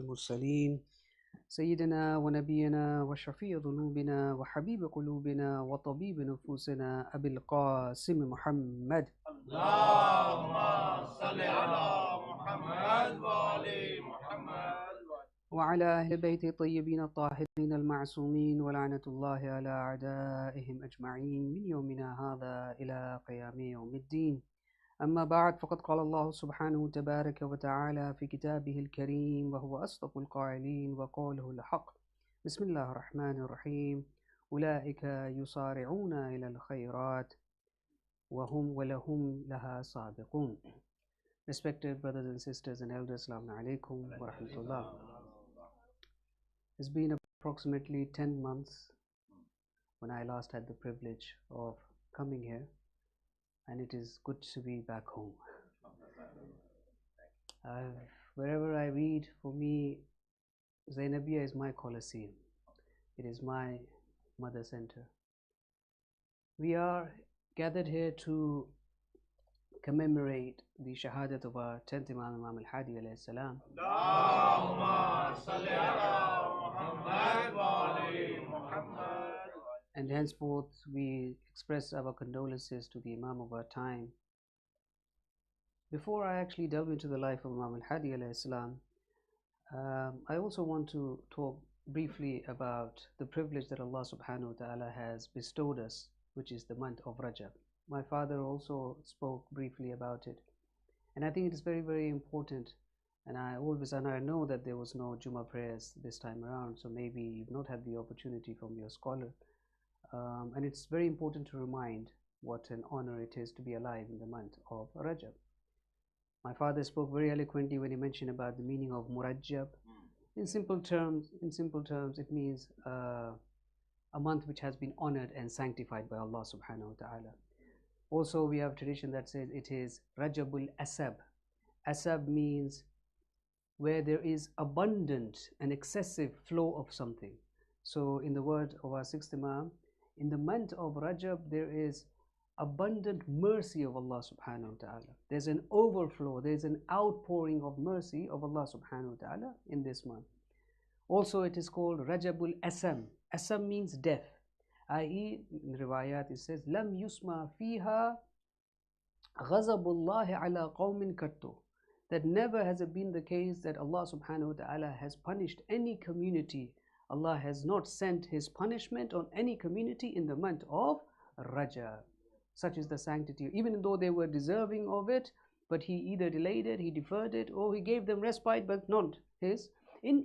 المرسلين سيدنا ونبينا وشفيع ذنوبنا وحبيب قلوبنا وطبيب نفوسنا أبي القاسم محمد. اللهم صل على محمد وآل محمد وعلى أهل بيت الطيبين الطاهرين المعصومين ولعنة الله على أعدائهم أجمعين من يومنا هذا إلى قيام يوم الدين. أما بعد، فقد قال الله سبحانه تبارك وتعالى في كتابه الكريم وهو أصدق القائلين وقوله الحق: بسم الله الرحمن الرحيم أولئك يصارعون إلى الخيرات وهم ولهم لها سابقون. Respected brothers and sisters and elders, Assalamu alaikum wa rahmatullah. It's been approximately 10 months when I last had the privilege of coming here, and it is good to be back home. Wherever I read, for me, Zainabiya is my Colosseum. It is my mother center. We are gathered here to commemorate the Shahadat of our 10th Imam Al-Hadi A.S. And henceforth we express our condolences to the Imam of our time. Before I actually delve into the life of Imam Al-Hadi A.S., I also want to talk briefly about the privilege that Allah subhanahu wa ta'ala has bestowed us, which is the month of Rajab. My father also spoke briefly about it, and I think it is very, very important. And I know that there was no Jummah prayers this time around, so maybe you've not had the opportunity from your scholar. And it's very important to remind what an honor it is to be alive in the month of Rajab. My father spoke very eloquently when he mentioned about the meaning of Murajjab. In simple terms, it means a month which has been honored and sanctified by Allah subhanahu wa ta'ala. Also, we have a tradition that says it is Rajabul Asab. Asab means where there is abundant and excessive flow of something. So in the word of our sixth Imam, in the month of Rajab there is abundant mercy of Allah subhanahu wa ta'ala. There's an overflow, there's an outpouring of mercy of Allah subhanahu wa ta'ala in this month. Also, it is called Rajabul Asam. Asam means death, i.e. in riwayat it says Lam yusma fiha ghazabullahi ala qawmin kattu, that never has it been the case that Allah subhanahu wa ta'ala has punished any community. Allah has not sent his punishment on any community in the month of Rajab. Such is the sanctity, even though they were deserving of it, but he either delayed it, he deferred it, or he gave them respite, but not his.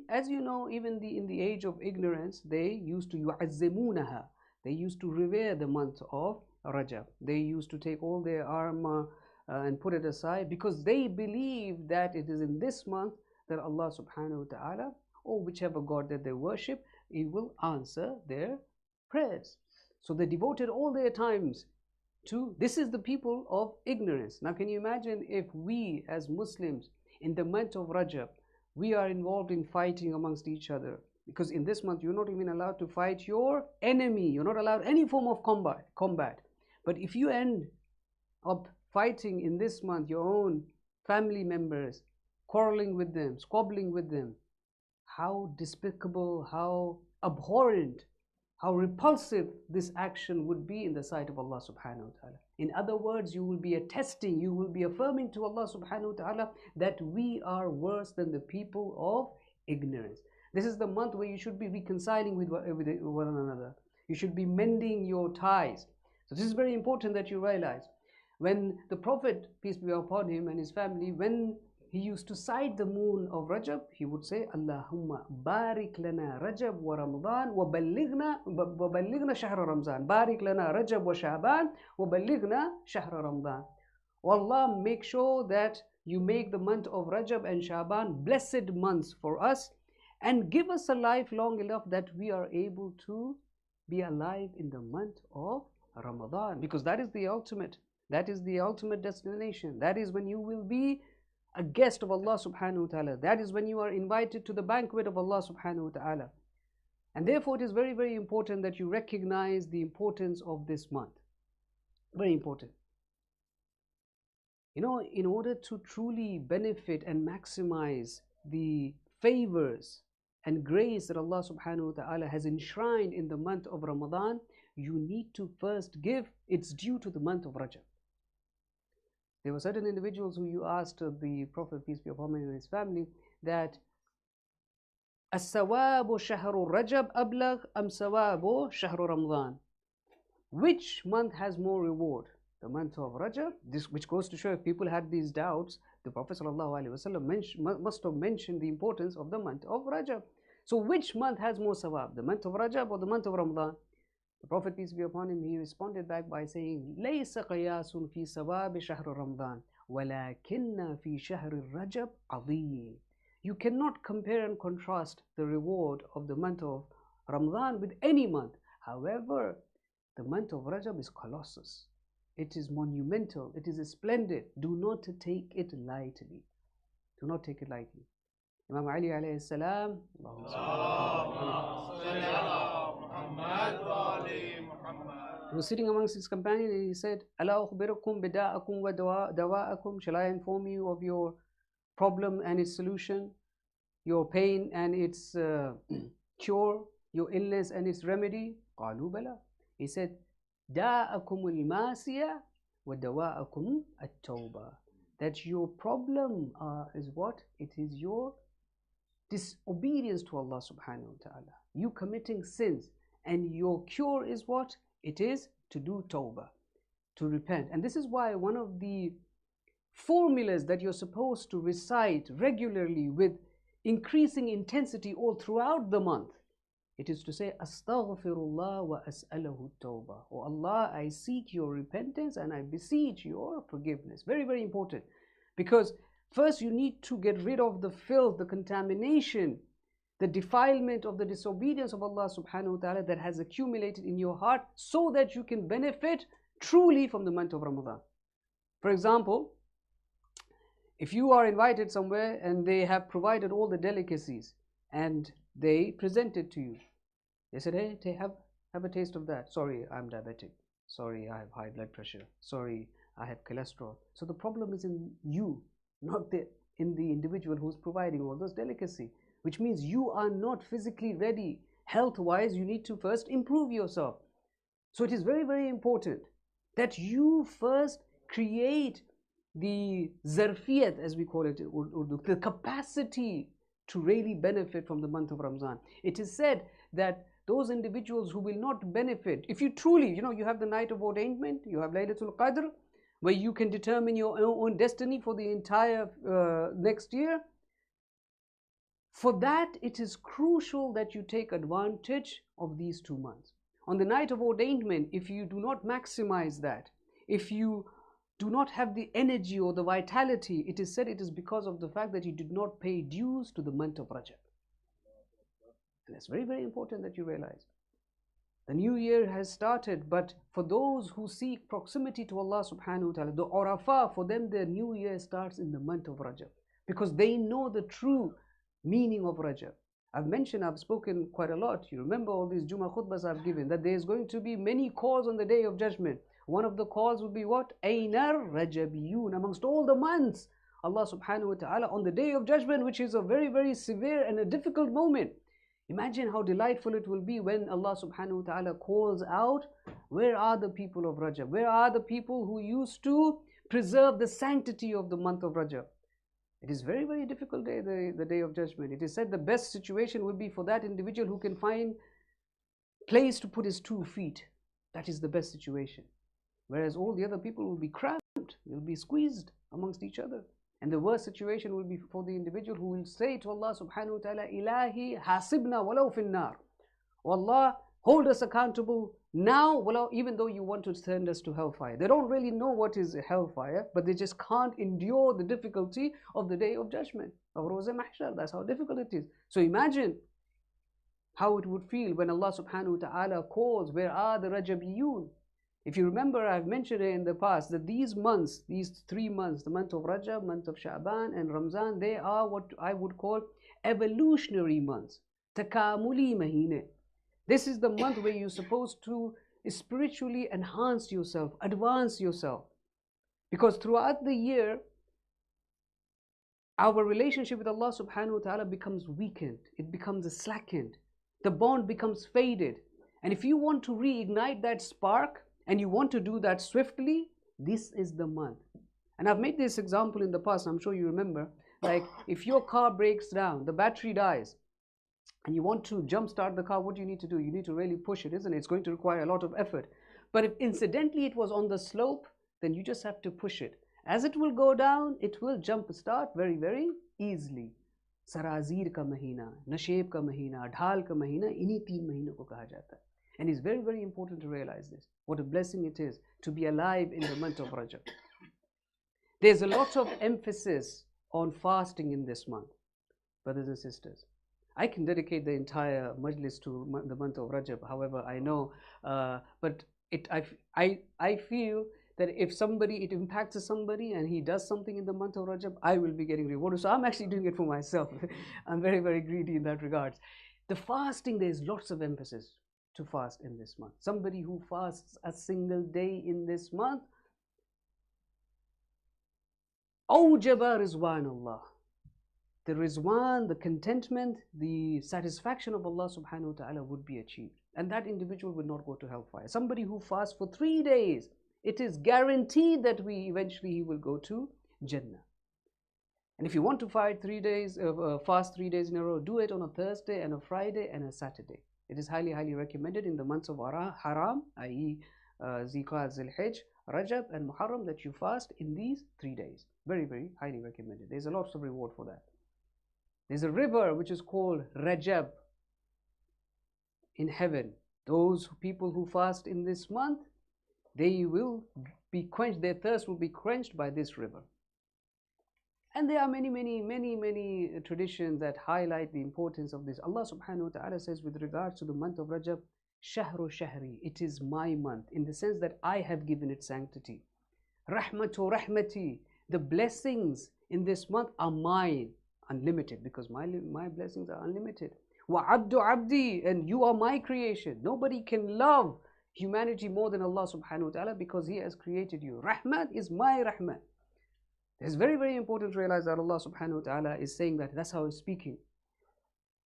As you know, even in the age of ignorance, they used to yu'azzimunaha. They used to revere the month of Rajab. They used to take all their armor and put it aside, because they believe that it is in this month that Allah subhanahu wa ta'ala, or whichever God that they worship, he will answer their prayers. So they devoted all their times to this. Is the people of ignorance. Now can you imagine if we as Muslims in the month of Rajab, we are involved in fighting amongst each other, because in this month you're not even allowed to fight your enemy, you're not allowed any form of combat. But if you end up fighting in this month your own family members, quarreling with them, squabbling with them, how despicable, how abhorrent, how repulsive this action would be in the sight of Allah subhanahu wa ta'ala. In other words, you will be attesting, you will be affirming to Allah subhanahu wa ta'ala that we are worse than the people of ignorance. This is the month where you should be reconciling with one another. You should be mending your ties. So this is very important that you realize. When the Prophet, peace be upon him, and his family, when he used to sight the moon of Rajab, he would say, Allahumma barik lana Rajab wa Ramadan wa ballighna shahra Ramzan. Barik lana Rajab wa Sha'ban wa ballighna shahra Ramadan. O Allah, make sure that you make the month of Rajab and Sha'ban blessed months for us, and give us a life long enough that we are able to be alive in the month of Ramadan, because that is the ultimate. That is the ultimate destination. That is when you will be a guest of Allah subhanahu wa ta'ala. That is when you are invited to the banquet of Allah subhanahu wa ta'ala. And therefore it is very, very important that you recognize the importance of this month. Very important. You know, in order to truly benefit and maximize the favors and grace that Allah subhanahu wa ta'ala has enshrined in the month of Ramadan, you need to first give its due to the month of Rajab. There were certain individuals who you asked the Prophet, peace be upon him, and his family, that as-sawabu shahru Rajab ablag am sawabu shahru Ramadan? Which month has more reward? The month of Rajab? This, which goes to show, if people had these doubts, the Prophet ﷺ must have mentioned the importance of the month of Rajab. So which month has more sawab? The month of Rajab or the month of Ramadan? The Prophet, peace be upon him, he responded back by saying, لَيْسَ قِيَاسٌ فِي سَوَابِ شَهْرِ رَمْضَانِ وَلَكِنَّ فِي شَهْرِ الرَّجَبِ عَظِيمٌ. You cannot compare and contrast the reward of the month of Ramadan with any month. However, the month of Rajab is colossus. It is monumental. It is splendid. Do not take it lightly. Do not take it lightly. Imam Ali A.S. He was sitting amongst his companions and he said, Ala ukhbirukum bida'akum wa dawa'akum. Shall I inform you of your problem and its solution, your pain and its cure, your illness and its remedy? Qalu bala. He said, Da'akum al-masiya wa dawa'akum at-tawbah. That your problem is what? It is your disobedience to Allah subhanahu wa ta'ala. You committing sins. And your cure is what? It is to do tawbah, to repent. And this is why one of the formulas that you're supposed to recite regularly with increasing intensity all throughout the month, it is to say, Astaghfirullah wa as'alahu tawbah. Oh Allah, I seek your repentance and I beseech your forgiveness. Very, very important. Because first you need to get rid of the filth, the contamination, the defilement of the disobedience of Allah subhanahu wa ta'ala that has accumulated in your heart, so that you can benefit truly from the month of Ramadan. For example, if you are invited somewhere and they have provided all the delicacies and they present it to you, they said, hey, have a taste of that. Sorry, I'm diabetic. Sorry, I have high blood pressure. Sorry, I have cholesterol. So the problem is in you, not in the individual who's providing all those delicacy. Which means you are not physically ready. Health-wise, you need to first improve yourself. So it is very, very important that you first create the zarfiyat, as we call it in Urdu, the capacity to really benefit from the month of Ramadan. It is said that those individuals who will not benefit, if you truly, you have the night of ordainment, you have Laylatul Qadr, where you can determine your own destiny for the entire next year. For that, it is crucial that you take advantage of these 2 months. On the night of ordainment, if you do not maximize that, if you do not have the energy or the vitality, it is said it is because of the fact that you did not pay dues to the month of Rajab. And that's very, very important that you realize. The new year has started, but for those who seek proximity to Allah subhanahu wa ta'ala, the Urafah, for them the new year starts in the month of Rajab. Because they know the true meaning of Rajab. I've spoken quite a lot. You remember all these Jummah khutbahs I've given, that there is going to be many calls on the day of judgment. One of the calls will be what? Ainar Rajabiyun. Amongst all the months, Allah subhanahu wa ta'ala on the day of judgment, which is a very, very severe and a difficult moment. Imagine how delightful it will be when Allah subhanahu wa ta'ala calls out, where are the people of Rajab? Where are the people who used to preserve the sanctity of the month of Rajab? It is very, very difficult day, the day of judgment. It is said the best situation would be for that individual who can find place to put his 2 feet. That is the best situation. Whereas all the other people will be cramped, will be squeezed amongst each other. And the worst situation will be for the individual who will say to Allah subhanahu wa ta'ala, Ilahi hasibna walau finnar. Oh Allah, hold us accountable now, even though you want to send us to hellfire. They don't really know what is hellfire, but they just can't endure the difficulty of the day of judgment, of Roza Mahshar. That's how difficult it is. So imagine how it would feel when Allah subhanahu wa ta'ala calls, where are the Rajabiyun? If you remember, I've mentioned it in the past that these months, these 3 months, the month of Rajab, month of Sha'ban and Ramzan, they are what I would call evolutionary months. Takamuli mahine. This is the month where you're supposed to spiritually enhance yourself, advance yourself. Because throughout the year, our relationship with Allah subhanahu wa ta'ala becomes weakened, it becomes slackened, the bond becomes faded. And if you want to reignite that spark and you want to do that swiftly, this is the month. And I've made this example in the past, I'm sure you remember. Like if your car breaks down, the battery dies, and you want to jump start the car, what do you need to do? You need to really push it, isn't it? It's going to require a lot of effort. But if incidentally it was on the slope, then you just have to push it. As it will go down, it will jump start very, very easily. Sarazir ka mahina, Nasheb ka mahina, Dhal ka mahina, inhi 3 mahino ko kaha jata hai. And it's very, very important to realize this. What a blessing it is to be alive in the month of Rajab. There's a lot of emphasis on fasting in this month, brothers and sisters. I can dedicate the entire majlis to the month of Rajab, however, I know, but I feel that if it impacts somebody and he does something in the month of Rajab, I will be getting rewarded. So I'm actually doing it for myself. I'm very, very greedy in that regard. The fasting, there's lots of emphasis to fast in this month. Somebody who fasts a single day in this month, awjaba rizwan Allah. The rizwan, the contentment, the satisfaction of Allah subhanahu wa ta'ala would be achieved. And that individual would not go to hellfire. Somebody who fasts for 3 days, it is guaranteed that he will go to Jannah. And if you want to fast 3 days in a row, do it on a Thursday and a Friday and a Saturday. It is highly, highly recommended in the months of Haram, i.e. Zilqa'dah, Zilhijj, Rajab and Muharram, that you fast in these 3 days. Very, very highly recommended. There's a lot of reward for that. There's a river which is called Rajab in heaven. Those people who fast in this month, they will be quenched, their thirst will be quenched by this river. And there are many traditions that highlight the importance of this. Allah subhanahu wa ta'ala says with regards to the month of Rajab, Shahru Shahri, it is my month, in the sense that I have given it sanctity. Rahmatu Rahmati, the blessings in this month are mine, unlimited, because my blessings are unlimited. Wa Abdu Abdi, and you are my creation. Nobody can love humanity more than Allah subhanahu wa ta'ala, because He has created you. Rahmat is my Rahmat. It's very, very important to realize that Allah subhanahu wa ta'ala is saying that. That's how He's speaking.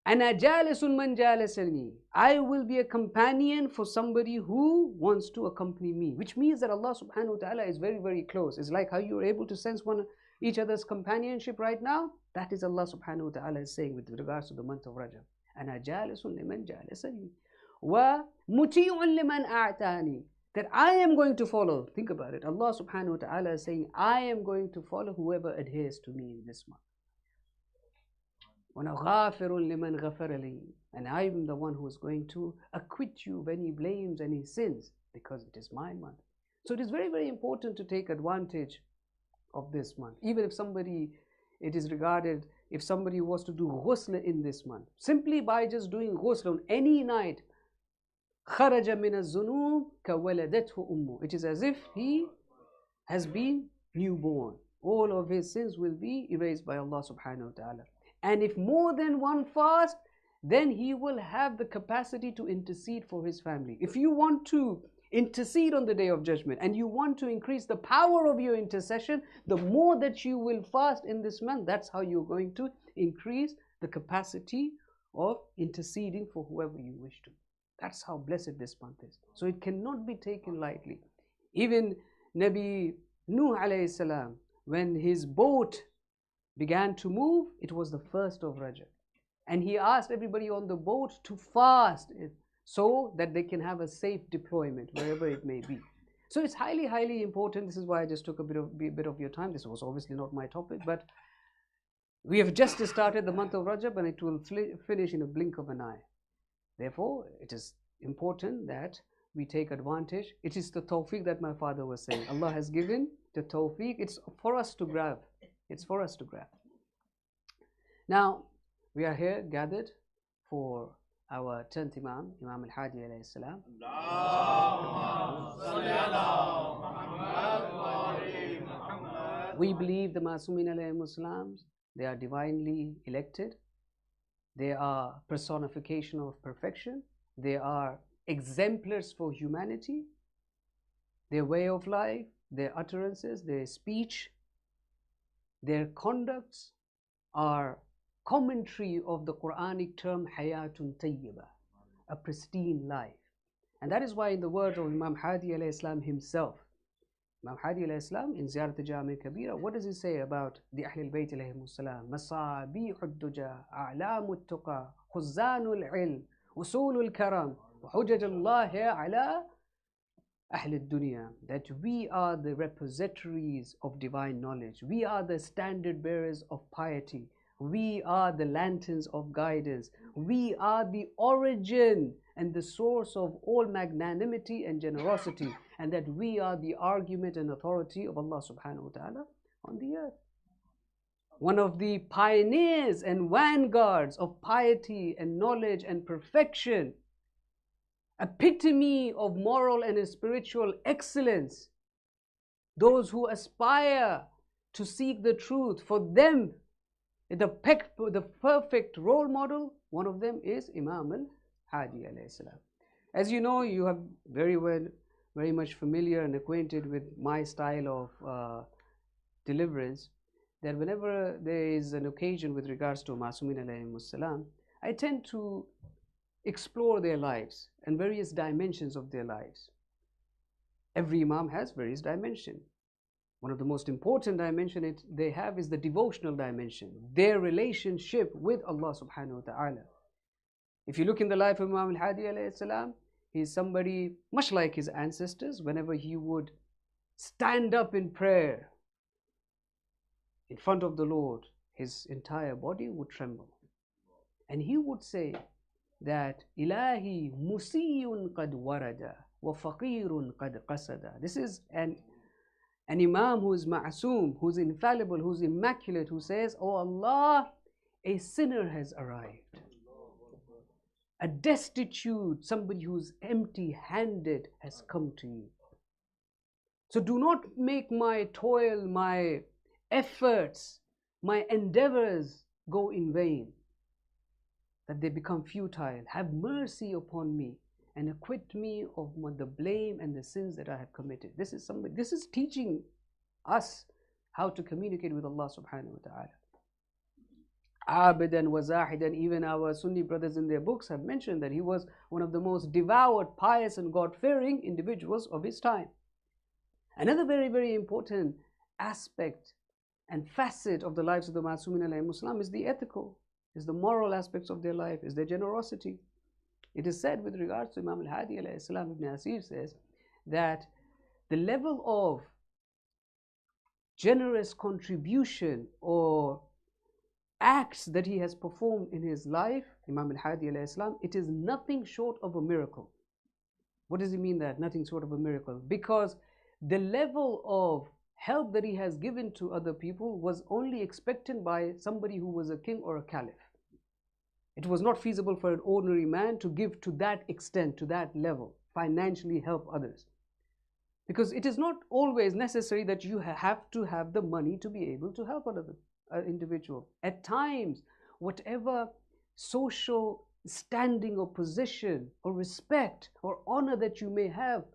Ana jalisun man jalasani, I will be a companion for somebody who wants to accompany me. Which means that Allah subhanahu wa ta'ala is very, very close. It's like how you're able to sense each other's companionship right now. That is Allah subhanahu wa ta'ala is saying with regards to the month of Rajab. Ana jalisun liman jalasani wa muti'un liman a'tani, that I am going to follow. Think about it. Allah subhanahu wa ta'ala is saying, I am going to follow whoever adheres to me in this month. And I am the one who is going to acquit you of any blames, any sins, because it is my month. So it is very, very important to take advantage of this month. Even if it is regarded, if somebody was to do ghusl in this month, simply by just doing ghusl on any night, خرج من الذنوب كولدته أمه, it is as if he has been newborn. All of his sins will be erased by Allah subhanahu wa ta'ala. And if more than one fast, then he will have the capacity to intercede for his family. If you want to intercede on the Day of Judgment and you want to increase the power of your intercession, the more that you will fast in this month, that's how you're going to increase the capacity of interceding for whoever you wish to. That's how blessed this month is. So it cannot be taken lightly. Even Nabi Nuh alayhi salam, when his boat began to move, it was the 1st of Rajab. And he asked everybody on the boat to fast so that they can have a safe deployment wherever it may be. So it's highly, highly important. This is why I just took a bit of your time. This was obviously not my topic, but we have just started the month of Rajab and it will finish in a blink of an eye. Therefore, it is important that we take advantage. It is the tawfiq that my father was saying. Allah has given the tawfiq. It's for us to grab. It's for us to grab. Now, we are here gathered for our 10th Imam, Imam Al-Hadi A.S. We believe the Masumin alayhim Muslims, they are divinely elected. They are personification of perfection. They are exemplars for humanity. Their way of life, their utterances, their speech, their conducts, are commentary of the Quranic term hayatun tayyiba, a pristine life. And that is why in the words of Imam Hadi A.S. himself, Imam Hadi A.S. in Ziyarat Jami Kabira, what does he say about the Ahlul Bayt alayhimus salam? Masabihud duja, a'lamut tuqa, khuzanul ilm, usulul karam, wa hujajallahi ala Ahlul Dunya, that we are the repositories of divine knowledge, we are the standard bearers of piety, we are the lanterns of guidance, we are the origin and the source of all magnanimity and generosity, and that we are the argument and authority of Allah subhanahu wa ta'ala on the earth. One of the pioneers and vanguards of piety and knowledge and perfection, epitome of moral and spiritual excellence. Those who aspire to seek the truth, for them, the perfect role model, one of them is Imam Al-Hadi A.S. As you know, you have very much familiar and acquainted with my style of deliverance, that whenever there is an occasion with regards to Masumin alayhimus salam, I tend to explore their lives and various dimensions of their lives. Every Imam has various dimensions. One of the most important dimensions they have is the devotional dimension, their relationship with Allah subhanahu wa ta'ala. If you look in the life of Imam Al-Hadi A.S, he is somebody much like his ancestors. Whenever he would stand up in prayer in front of the Lord, his entire body would tremble. And he would say that Ilahi musiyun qad warada wa faqirun qad qasada. This is an Imam who is ma'asum, who is infallible, who is immaculate, who says, "Oh Allah, a sinner has arrived. A destitute, somebody who's empty-handed has come to you. So do not make my toil, my efforts, my endeavors go in vain, that they become futile. Have mercy upon me and acquit me of the blame and the sins that I have committed." This is teaching us how to communicate with Allah subhanahu wa ta'ala. Abidan wa zahidan, even our Sunni brothers in their books have mentioned that he was one of the most devout, pious and God-fearing individuals of his time. Another very important aspect and facet of the lives of the Masumin alayhimus salam is the ethical, is the moral aspects of their life, is their generosity. It is said with regards to Imam Al-Hadi A.S, Ibn Asir says that the level of generous contribution or acts that he has performed in his life, Imam Al-Hadi A.S, it is nothing short of a miracle. What does he mean that nothing short of a miracle? Because the level of help that he has given to other people was only expected by somebody who was a king or a caliph. It was not feasible for an ordinary man to give to that extent, to that level, financially help others. Because it is not always necessary that you have to have the money to be able to help another individual. At times, whatever social standing or position or respect or honor that you may have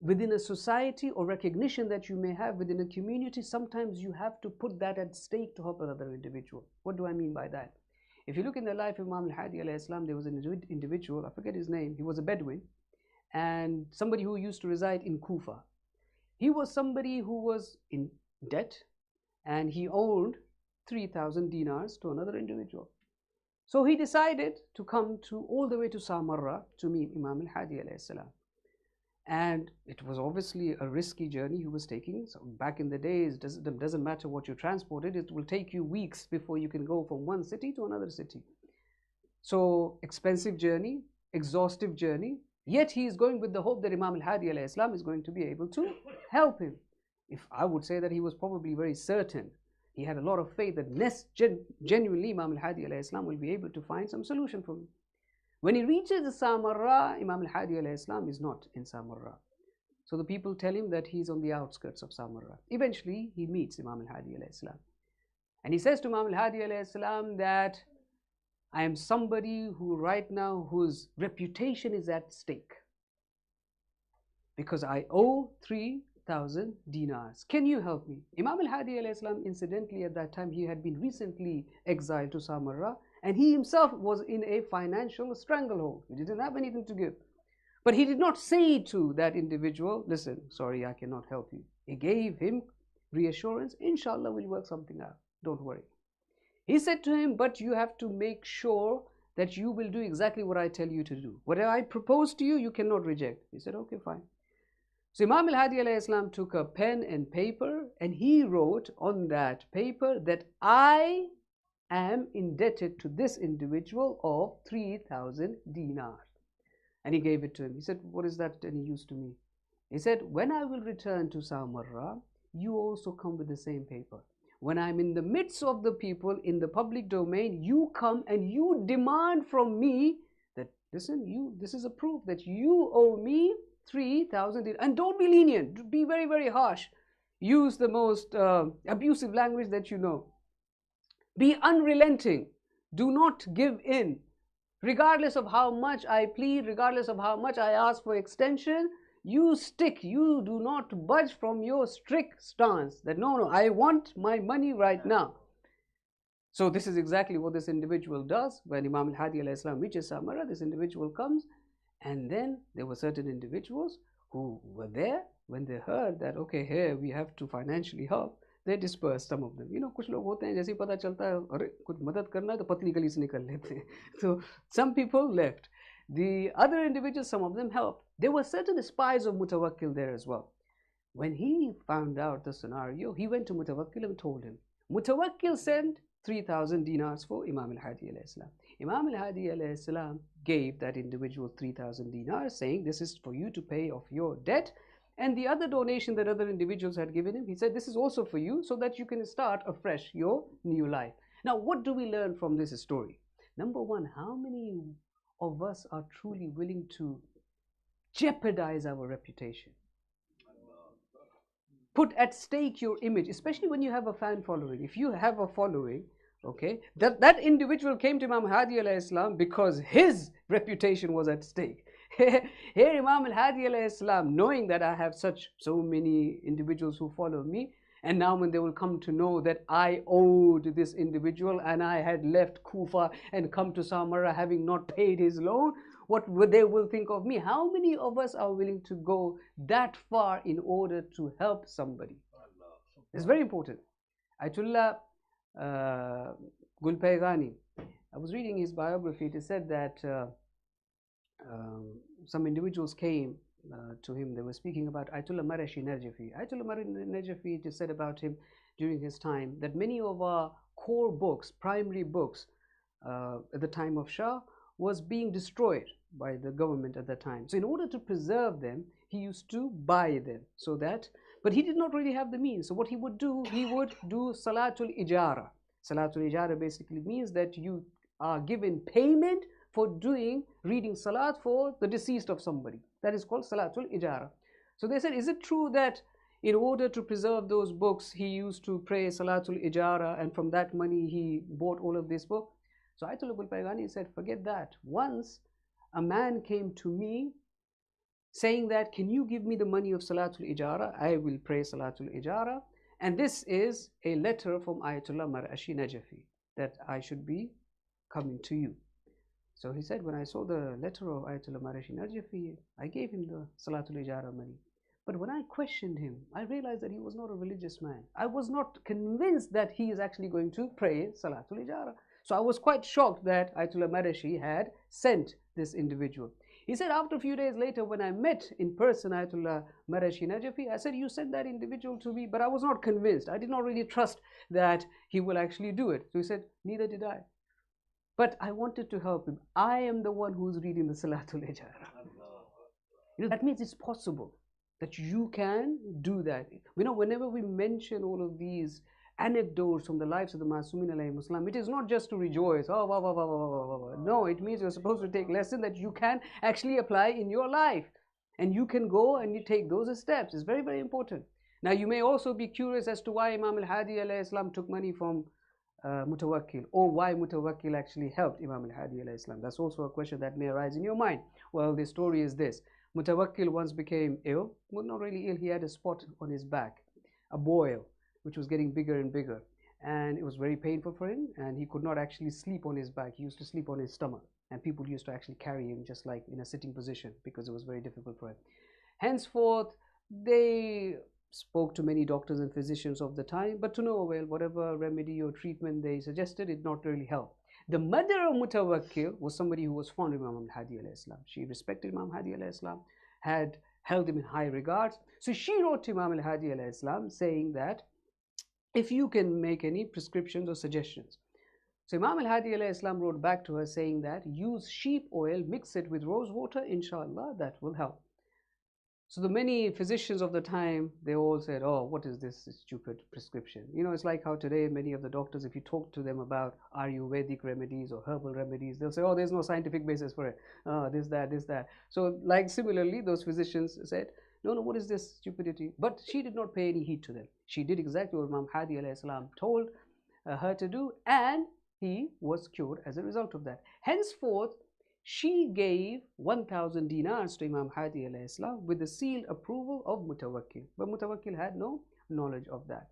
within a society or recognition that you may have within a community, sometimes you have to put that at stake to help another individual. What do I mean by that? If you look in the life of Imam Al-Hadi A.S, there was an individual, I forget his name, he was a Bedouin, and somebody who used to reside in Kufa. He was somebody who was in debt, and he owed 3,000 dinars to another individual. So he decided to come all the way to Samarra to meet Imam Al-Hadi A.S. And it was obviously a risky journey he was taking. So back in the days, it doesn't matter what you transported, it will take you weeks before you can go from one city to another city. So expensive journey, exhaustive journey, yet he is going with the hope that Imam Al-Hadi A.S. is going to be able to help him. If I would say that he was probably very certain, he had a lot of faith that genuinely Imam Al-Hadi A.S. will be able to find some solution for him. When he reaches the Samarra, Imam Al-Hadi A.S. is not in Samarra. So the people tell him that he's on the outskirts of Samarra. Eventually, he meets Imam Al-Hadi A.S. And he says to Imam Al-Hadi A.S. that I am somebody who right now, whose reputation is at stake. Because I owe 3,000 dinars. Can you help me? Imam Al-Hadi A.S, incidentally, at that time, he had been recently exiled to Samarra, and he himself was in a financial stranglehold. He didn't have anything to give. But he did not say to that individual, listen, sorry, I cannot help you. He gave him reassurance, inshallah, we'll work something out. Don't worry. He said to him, but you have to make sure that you will do exactly what I tell you to do. Whatever I propose to you, you cannot reject. He said, okay, fine. So Imam Al-Hadi A.S took a pen and paper, and he wrote on that paper that I am indebted to this individual of 3,000 dinars. And he gave it to him. He said, what is that any use to me? He said, when I will return to Samarra, you also come with the same paper. When I'm in the midst of the people in the public domain, you come and you demand from me that, listen, this is a proof that you owe me 3,000 dinars. And don't be lenient. Be very, very harsh. Use the most abusive language that you know. Be unrelenting. Do not give in. Regardless of how much I plead, regardless of how much I ask for extension, you stick. You do not budge from your strict stance that no, I want my money right now. So this is exactly what this individual does. When Imam Al-Hadi A.S reaches Samarra, this individual comes, and then there were certain individuals who were there. When they heard that, okay, here we have to financially help, they dispersed, some of them. You know, कुछ लोग होते हैं जैसे ही पता चलता है अरे कुछ मदद करना है तो पतली गली से निकल लेते हैं. So some people left. The other individuals, some of them helped. There were certain spies of Mutawakkil there as well. When he found out the scenario, he went to Mutawakkil and told him. Mutawakkil sent 3,000 dinars for Imam Al-Hadi A.S. Imam Al-Hadi A.S. gave that individual 3,000 dinars, saying, this is for you to pay off your debt. And the other donation that other individuals had given him, he said, this is also for you so that you can start afresh your new life. Now, what do we learn from this story? Number one, how many of us are truly willing to jeopardize our reputation? Put at stake your image, especially when you have a fan following. If you have a following, okay, that individual came to Imam Al-Hadi A.S because his reputation was at stake. Here Imam Al-Hadi A.S, knowing that I have so many individuals who follow me, and now when they will come to know that I owed this individual and I had left Kufa and come to Samarra having not paid his loan, what they will think of me? How many of us are willing to go that far in order to help somebody? It's very important. Ayatollah Gulpaygani, I was reading his biography. It is said that some individuals came to him. They were speaking about Ayatollah Marashi Najafi. Ayatollah Marashi Najafi, it is said about him during his time that many of our core books, primary books at the time of Shah, was being destroyed by the government at that time. So in order to preserve them, he used to buy them so that, but he did not really have the means. So what he would do Salatul Ijara. Salatul Ijara basically means that you are given payment for reading Salat for the deceased of somebody. That is called Salatul Ijara. So they said, is it true that in order to preserve those books, he used to pray Salatul Ijara, and from that money he bought all of this book? So Ayatollah Gulpaygani said, forget that. Once a man came to me saying that, can you give me the money of Salatul Ijara? I will pray Salatul Ijara. And this is a letter from Ayatollah Marashi Najafi that I should be coming to you. So he said, when I saw the letter of Ayatollah Marashi Najafi, I gave him the Salatul Ijara money. But when I questioned him, I realized that he was not a religious man. I was not convinced that he is actually going to pray Salatul Ijara. So I was quite shocked that Ayatollah Marashi had sent this individual. He said, after a few days later, when I met in person Ayatollah Marashi Najafi, I said, you sent that individual to me, but I was not convinced. I did not really trust that he will actually do it. So he said, neither did I. But I wanted to help him. I am the one who's reading the Salatul Ijara. You know, that means it's possible that you can do that. You know, whenever we mention all of these anecdotes from the lives of the Masumin alayhim salam, it is not just to rejoice, oh, wow, wow, wow, wow, wow. No, it means you're supposed to take lesson that you can actually apply in your life. And you can go and you take those steps. It's very, very important. Now, you may also be curious as to why Imam Al-Hadi A.S took money from Mutawakkil, or why Mutawakkil actually helped Imam Al-Hadi A.S. That's also a question that may arise in your mind. Well, the story is this. Mutawakkil once became ill. Well, not really ill, he had a spot on his back, a boil, which was getting bigger and bigger. And it was very painful for him, and he could not actually sleep on his back. He used to sleep on his stomach, and people used to actually carry him just like in a sitting position because it was very difficult for him. Henceforth, they spoke to many doctors and physicians of the time, but to no avail. Whatever remedy or treatment they suggested, it not really helped. The mother of Mutawakkil was somebody who was fond of Imam Al-Hadi A.S. She respected Imam Al-Hadi A.S., had held him in high regards. So she wrote to Imam Al-Hadi A.S. saying that if you can make any prescriptions or suggestions. So Imam Al-Hadi A.S. wrote back to her saying that use sheep oil, mix it with rose water, inshallah, that will help. So the many physicians of the time, they all said, oh, what is this stupid prescription? You know, it's like how today many of the doctors, if you talk to them about Ayurvedic remedies or herbal remedies, they'll say, oh, there's no scientific basis for it. This, that. So like similarly, those physicians said, no, what is this stupidity? But she did not pay any heed to them. She did exactly what Imam Hadi A.S. told her to do, and he was cured as a result of that. Henceforth, she gave 1,000 dinars to Imam Hadi A.S. with the sealed approval of Mutawakkil. But Mutawakkil had no knowledge of that.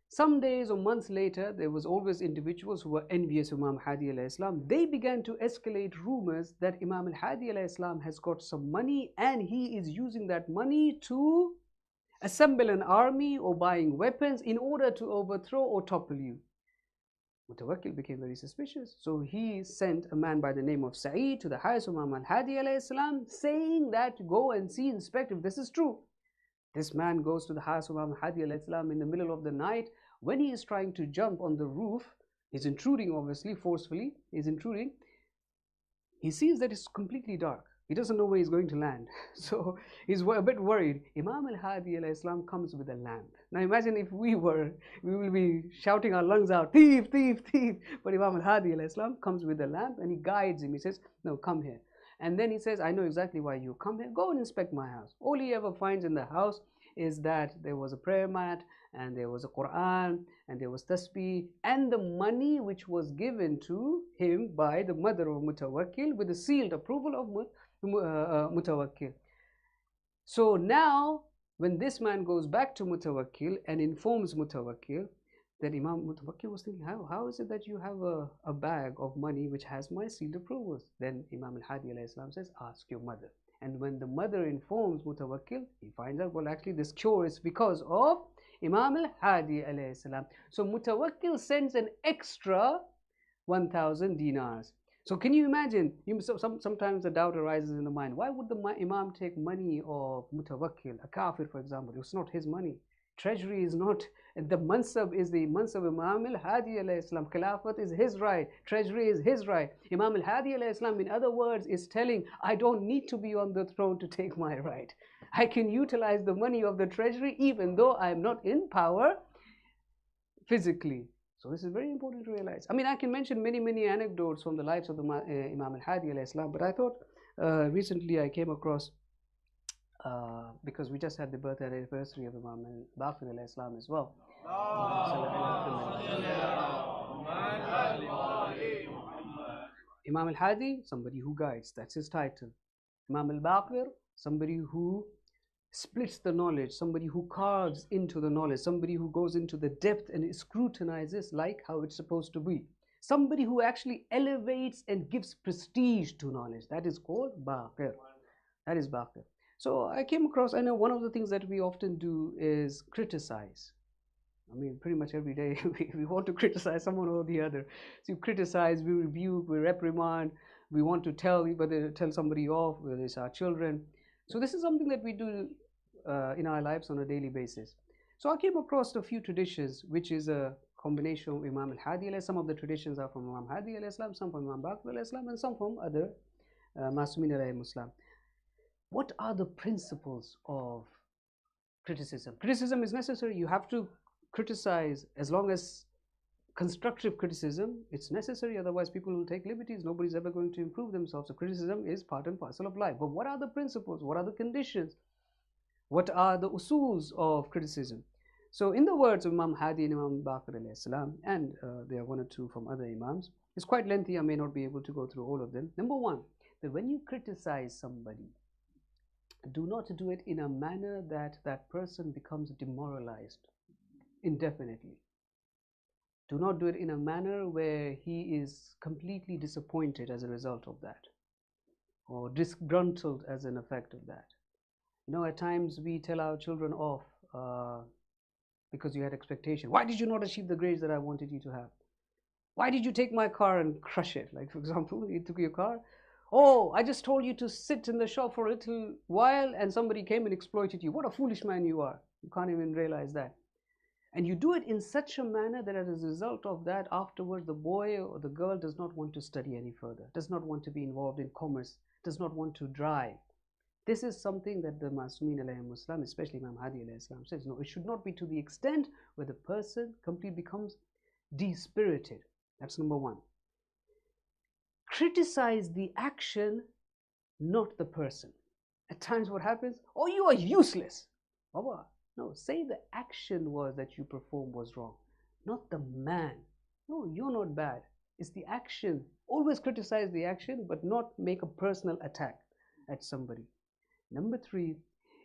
Some days or months later, there was always individuals who were envious of Imam Hadi A.S. They began to escalate rumors that Imam Al-Hadi A.S. has got some money and he is using that money to assemble an army or buying weapons in order to overthrow or topple you. Mutawakkil became very suspicious. So he sent a man by the name of Sa'id to the house of Imam Al-Hadi A.S. saying that go and see, inspect if this is true. This man goes to the house of Imam Al-Hadi A.S. in the middle of the night. When he is trying to jump on the roof, he's intruding, obviously, forcefully, he's intruding. He sees that it's completely dark. He doesn't know where he's going to land. So he's a bit worried. Imam Al-Hadi A.S. comes with a lamp. Now imagine if we will be shouting our lungs out, thief, thief, thief. But Imam Al-Hadi A.S. comes with a lamp and he guides him. He says, no, come here. And then he says, I know exactly why you come here. Go and inspect my house. All he ever finds in the house is that there was a prayer mat, and there was a Quran, and there was tasbih, and the money which was given to him by the mother of Mutawakkil with the sealed approval of Mutawakkil. So now, when this man goes back to Mutawakkil and informs Mutawakkil, then Imam Mutawakkil was thinking, how is it that you have a bag of money which has my sealed approvals? Then Imam Al-Hadi A.S. says, ask your mother. And when the mother informs Mutawakkil, he finds out, well, actually this cure is because of Imam Al-Hadi A.S. So Mutawakkil sends an extra 1,000 dinars. So can you imagine, sometimes the doubt arises in the mind, why would the Imam take money of Mutawakkil, a kafir for example? It's not his money. Treasury is not, the mansab is the mansab of Imam Al-Hadi A.S. Khilafat is his right, treasury is his right. Imam Al-Hadi A.S. in other words is telling, I don't need to be on the throne to take my right. I can utilize the money of the treasury even though I am not in power physically. So this is very important to realize. I mean, I can mention many anecdotes from the lives of the Imam Al-Hadi A.S. but I thought recently I came across, because we just had the birthday anniversary of Imam Al-Baqir A.S. as well. Imam Al-Hadi, somebody who guides, that's his title. Imam Al-Baqir, somebody who splits the knowledge, somebody who carves into the knowledge, somebody who goes into the depth and scrutinizes like how it's supposed to be. Somebody who actually elevates and gives prestige to knowledge. That is called Baqir. That is Baqir. So I came across, I know one of the things that we often do is criticize. I mean, pretty much every day we want to criticize someone or the other. So you criticize, we rebuke, we reprimand, we want to tell somebody off, whether it's our children. So this is something that we do in our lives on a daily basis. So I came across a few traditions, which is a combination of Imam Al-Hadi A.S. Some of the traditions are from Imam Hadi A.S., some from Imam Baqir A.S., and some from other Masumin alayhimussalam. What are the principles of criticism? Criticism is necessary. You have to criticize as long as constructive criticism, it's necessary, otherwise people will take liberties. Nobody's ever going to improve themselves. So criticism is part and parcel of life. But what are the principles? What are the conditions? What are the usuls of criticism? So in the words of Imam Hadi and Imam Baqir A.S, and there are one or two from other Imams, it's quite lengthy, I may not be able to go through all of them. Number one, that when you criticize somebody, do not do it in a manner that that person becomes demoralized indefinitely. Do not do it in a manner where he is completely disappointed as a result of that, or disgruntled as an effect of that. You know, at times we tell our children off because you had expectation. Why did you not achieve the grades that I wanted you to have? Why did you take my car and crush it? Like, for example, you took your car. Oh, I just told you to sit in the shop for a little while and somebody came and exploited you. What a foolish man you are. You can't even realize that. And you do it in such a manner that as a result of that, afterwards the boy or the girl does not want to study any further, does not want to be involved in commerce, does not want to drive. This is something that the Masumeen alayhim Islam, especially Imam Hadi alayhi Islam, says, no, it should not be to the extent where the person completely becomes de-spirited. That's number one. Criticize the action, not the person. At times what happens? Oh, you are useless. Baba, no, say the action was that you performed was wrong, not the man. No, you're not bad. It's the action. Always criticize the action, but not make a personal attack at somebody. Number three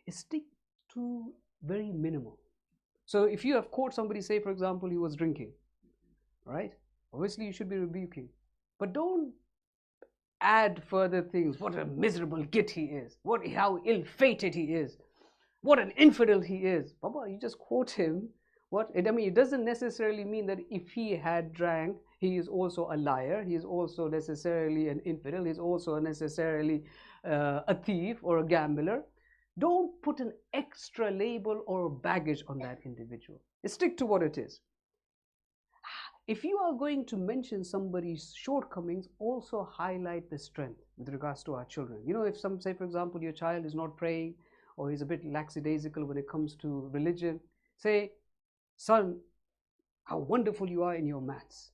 is stick to very minimal. So if you have caught somebody, say for example, he was drinking, right? Obviously you should be rebuking, but don't add further things. What a miserable git he is. How ill-fated he is. What an infidel he is. Baba, you just quote him. I mean, it doesn't necessarily mean that if he had drank, he is also a liar. He is also necessarily an infidel. He is also necessarily a thief or a gambler. Don't put an extra label or baggage on that individual. Stick to what it is. If you are going to mention somebody's shortcomings, also highlight the strength with regards to our children. You know, if some, say for example, your child is not praying or is a bit lackadaisical when it comes to religion, say, son, how wonderful you are in your maths.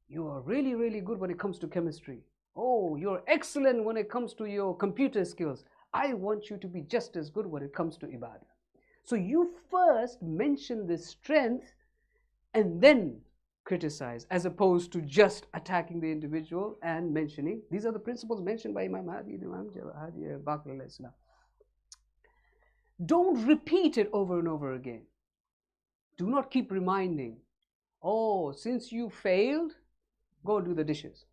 You are really, really good when it comes to chemistry. Oh, you're excellent when it comes to your computer skills. I want you to be just as good when it comes to ibadah. So you first mention the strength and then criticize, as opposed to just attacking the individual and mentioning. These are the principles mentioned by Imam Hadi and Imam Baqir Islam. Don't repeat it over and over again. Do not keep reminding. Oh, since you failed, go do the dishes.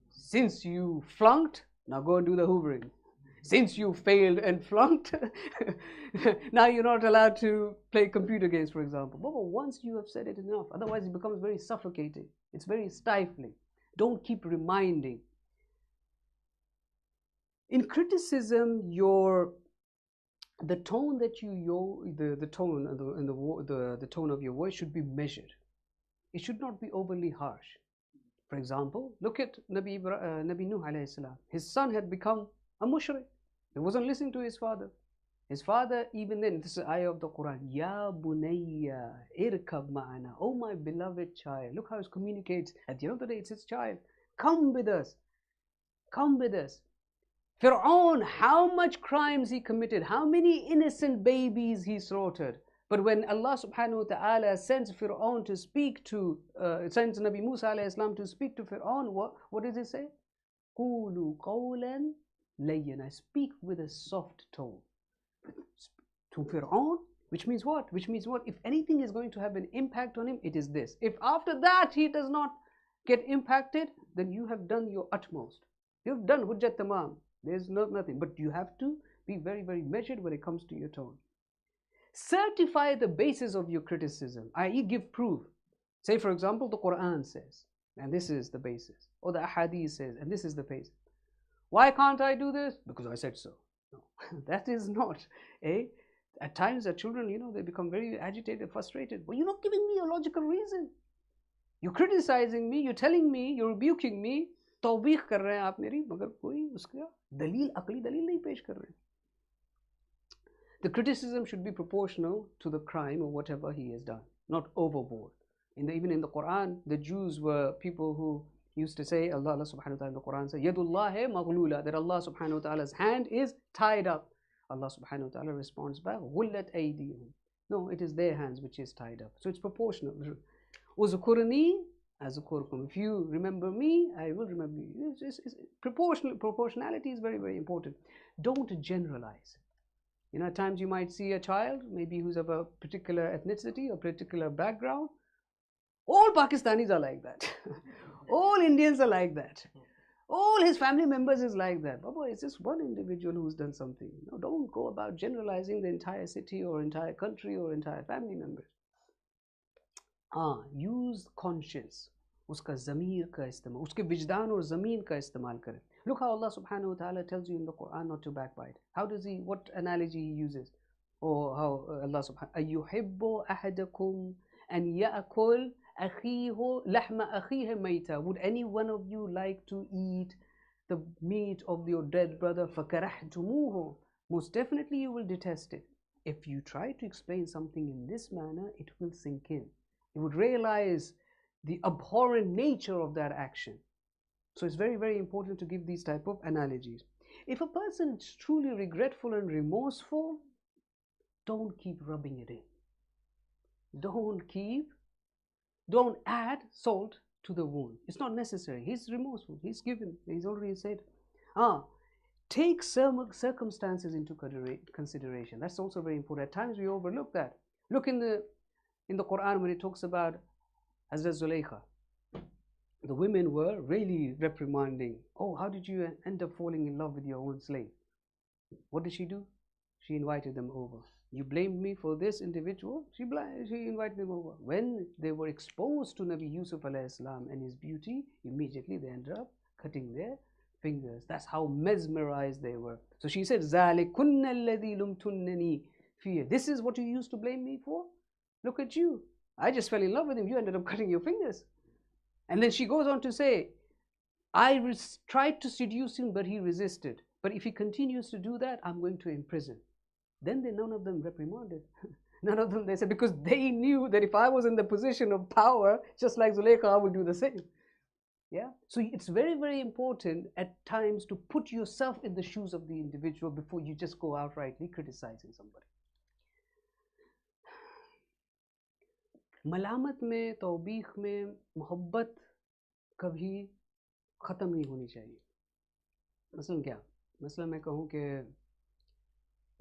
Since you flunked, now go and do the hoovering. Since you failed and flunked, now you're not allowed to play computer games, for example. But once you have said it enough, otherwise it becomes very suffocating. It's very stifling. Don't keep reminding. In criticism, the tone that the tone of your voice should be measured. It should not be overly harsh. For example, look at Nabi Nuh alayhi salam. His son had become a mushrik. He wasn't listening to his father. His father, even then, this is an ayah of the Quran, Ya bunayya irkab ma'ana. Oh my beloved child. Look how it communicates. At the end of the day, it's his child. Come with us. Come with us. Fir'aun, how much crimes he committed, how many innocent babies he slaughtered. But when Allah subhanahu wa ta'ala sends Fir'aun to speak to, sends Nabi Musa alayhi salam to speak to Fir'aun, what does he say? Qulu qawlan layyana. Speak with a soft tone. To Fir'aun, which means what? Which means what? If anything is going to have an impact on him, it is this. If after that he does not get impacted, then you have done your utmost. You've done hujjat tamam. There's nothing. But you have to be very, very measured when it comes to your tone. Certify the basis of your criticism, i.e. give proof. Say for example, the Quran says, and this is the basis. Or the Ahadi says, and this is the basis. Why can't I do this? Because I said so. No, that is not. At times the children, you know, they become very agitated, frustrated. But you're not giving me a logical reason. You're criticizing me, you're telling me, you're rebuking me. तौबीख कर रहे हैं आप मेरी, मगर कोई उसका दलील, अकली दलील नहीं पेश कर रहे हैं. The criticism should be proportional to the crime or whatever he has done, not overboard. Even in the Quran, the Jews were people who used to say, Allah subhanahu wa ta'ala in the Quran says, Yadullahi maghlula, that Allah subhanahu wa ta'ala's hand is tied up. Allah subhanahu wa ta'ala responds back, Ghullat aydihum. No, it is their hands which is tied up. So it's proportional. Uzkurni azkurkum. If you remember me, I will remember you. It's proportional. Proportionality is very, very important. Don't generalize. You know, at times you might see a child, maybe who's of a particular ethnicity or particular background. All Pakistanis are like that. All Indians are like that. All his family members is like that. Baba, it's just one individual who's done something. No, don't go about generalizing the entire city or entire country or entire family members. Use conscience. उसका ज़मीर का इस्तेमाल, उसके विजदान और ज़मीन का इस्तेमाल करें. Look how Allah subhanahu wa ta'ala tells you in the Quran not to backbite. How does he, what analogy he uses? Or how Allah subhanahu أَيُحِبُّ أَحَدَكُمْ أَنْ يَأْكُلْ أَخِيهُ لَحْمَ أَخِيهِ مَيْتًا. Would any one of you like to eat the meat of your dead brother? فَكَرَحْتُمُوهُ. Most definitely you will detest it. If you try to explain something in this manner, it will sink in. You would realize the abhorrent nature of that action. So it's very, very important to give these type of analogies. If a person is truly regretful and remorseful, don't keep rubbing it in. Don't add salt to the wound. It's not necessary. He's remorseful. He's given. He's already said. Take circumstances into consideration. That's also very important. At times we overlook that. Look in the Quran when it talks about Hazrat Zulaykha. The women were really reprimanding. Oh, how did you end up falling in love with your own slave? What did she do? She invited them over. You blamed me for this individual. She invited them over. When they were exposed to Nabi Yusuf alayhi salam and his beauty, immediately they ended up cutting their fingers. That's how mesmerized they were. So she said, ذَلِكُنَّ الَّذِي لُمْتُنَّنِي فِيهِ. This is what you used to blame me for? Look at you. I just fell in love with him. You ended up cutting your fingers. And then she goes on to say, I tried to seduce him, but he resisted. But if he continues to do that, I'm going to imprison. Then none of them reprimanded. None of them, they said, because they knew that if I was in the position of power, just like Zulaykha, I would do the same. Yeah. So it's very, very important at times to put yourself in the shoes of the individual before you just go outrightly criticizing somebody. मलामत में, तौबीख में, मोहब्बत कभी ख़त्म नहीं होनी चाहिए. मसलन क्या? मसलन मैं कहूँ कि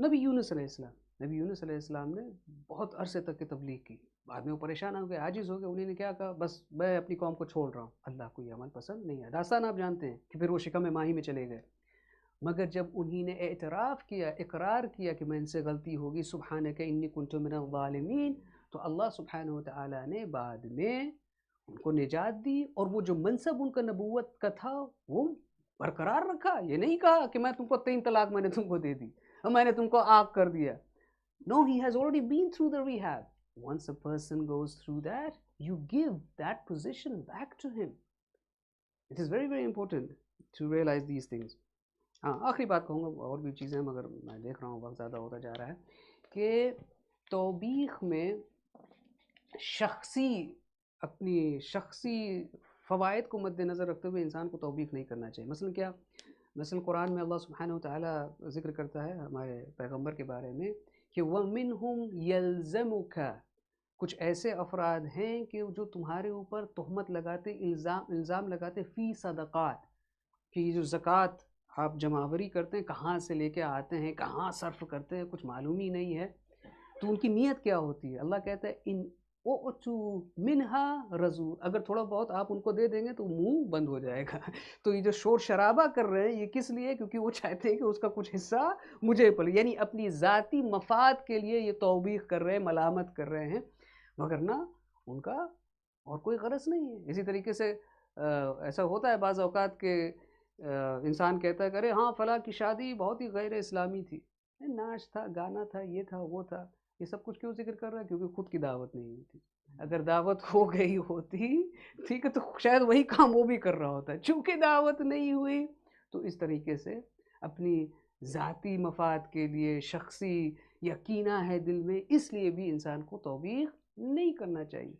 नबी यूनुस अलैहिस्सलाम ने बहुत अरसे तक की तबलीग की. बाद में वो परेशान हो गए, आजिज़ हो गए. उन्होंने क्या कहा? बस मैं अपनी कौम को छोड़ रहा हूँ. अल्लाह को ये अमल पसंद नहीं है. दास्तान आप जानते हैं कि फिर वो शिकम माही में चले गए. मगर जब उन्होंने एतराफ़ किया, इकरार किया कि मैं इनसे गलती होगी, सुब्हानक इन्नी कुन्तु मिनज़ ज़ालिमीन, तो अल्लाह सुब्हानहु व तआला ने बाद में उनको निजात दी. और वो जो मनसब उनका नबूवत का था वो बरकरार रखा. ये नहीं कहा कि मैं तुमको 3 तलाक मैंने तुमको दे दी और मैंने तुमको आग कर दिया. No, he has already been through the rehab. Once a person goes through that, you give that position back to him. It is very, very important to realize these things. आखिरी बात कहूँगा, और भी चीज़ें मगर मैं देख रहा हूँ वक्त ज़्यादा होता जा रहा है, कि तौबीख में अपनी शख्सी फ़वाइद को मद्देनज़र रखते हुए इंसान को तौबीख नहीं करना चाहिए. मसलन क्या? मसलन कुरान में अल्लाह सुब्हानहु व तआला ज़िक्र करता है हमारे पैगंबर के बारे में कि वमिनहुम यल्ज़मुका, कुछ ऐसे अफराद हैं कि जो तुम्हारे ऊपर तोहमत लगाते, इल्ज़ाम लगाते फ़ी सदक़ात, कि जो ज़कात आप जमावरी करते हैं, कहाँ से लेके आते हैं, कहाँ सर्फ करते हैं, कुछ मालूम ही नहीं है. तो उनकी नीयत क्या होती है? अल्लाह कहता है इन ओतु मिनहा रजू, अगर थोड़ा बहुत आप उनको दे देंगे तो मुंह बंद हो जाएगा. तो ये जो शोर शराबा कर रहे हैं, ये किस लिए? क्योंकि वो चाहते हैं कि उसका कुछ हिस्सा मुझे पड़े. यानी अपनी ज़ाती मफाद के लिए ये तौबीख कर रहे हैं, मलामत कर रहे हैं, मगर ना उनका और कोई गरज नहीं है. इसी तरीके से ऐसा होता है बाज़ औक़ात के इंसान कहता है कि अरे हाँ फ़लाँ की शादी बहुत ही गैर इस्लामी थी, नाच था, गाना था, ये था, वो था. ये सब कुछ क्यों जिक्र कर रहा है? क्योंकि खुद की दावत नहीं हुई थी. अगर दावत हो गई होती, ठीक है, तो शायद वही काम वो भी कर रहा होता. चूँकि दावत नहीं हुई, तो इस तरीके से अपनी ज़ाती मफाद के लिए शख्सी यकीना है दिल में, इसलिए भी इंसान को तौबीख नहीं करना चाहिए.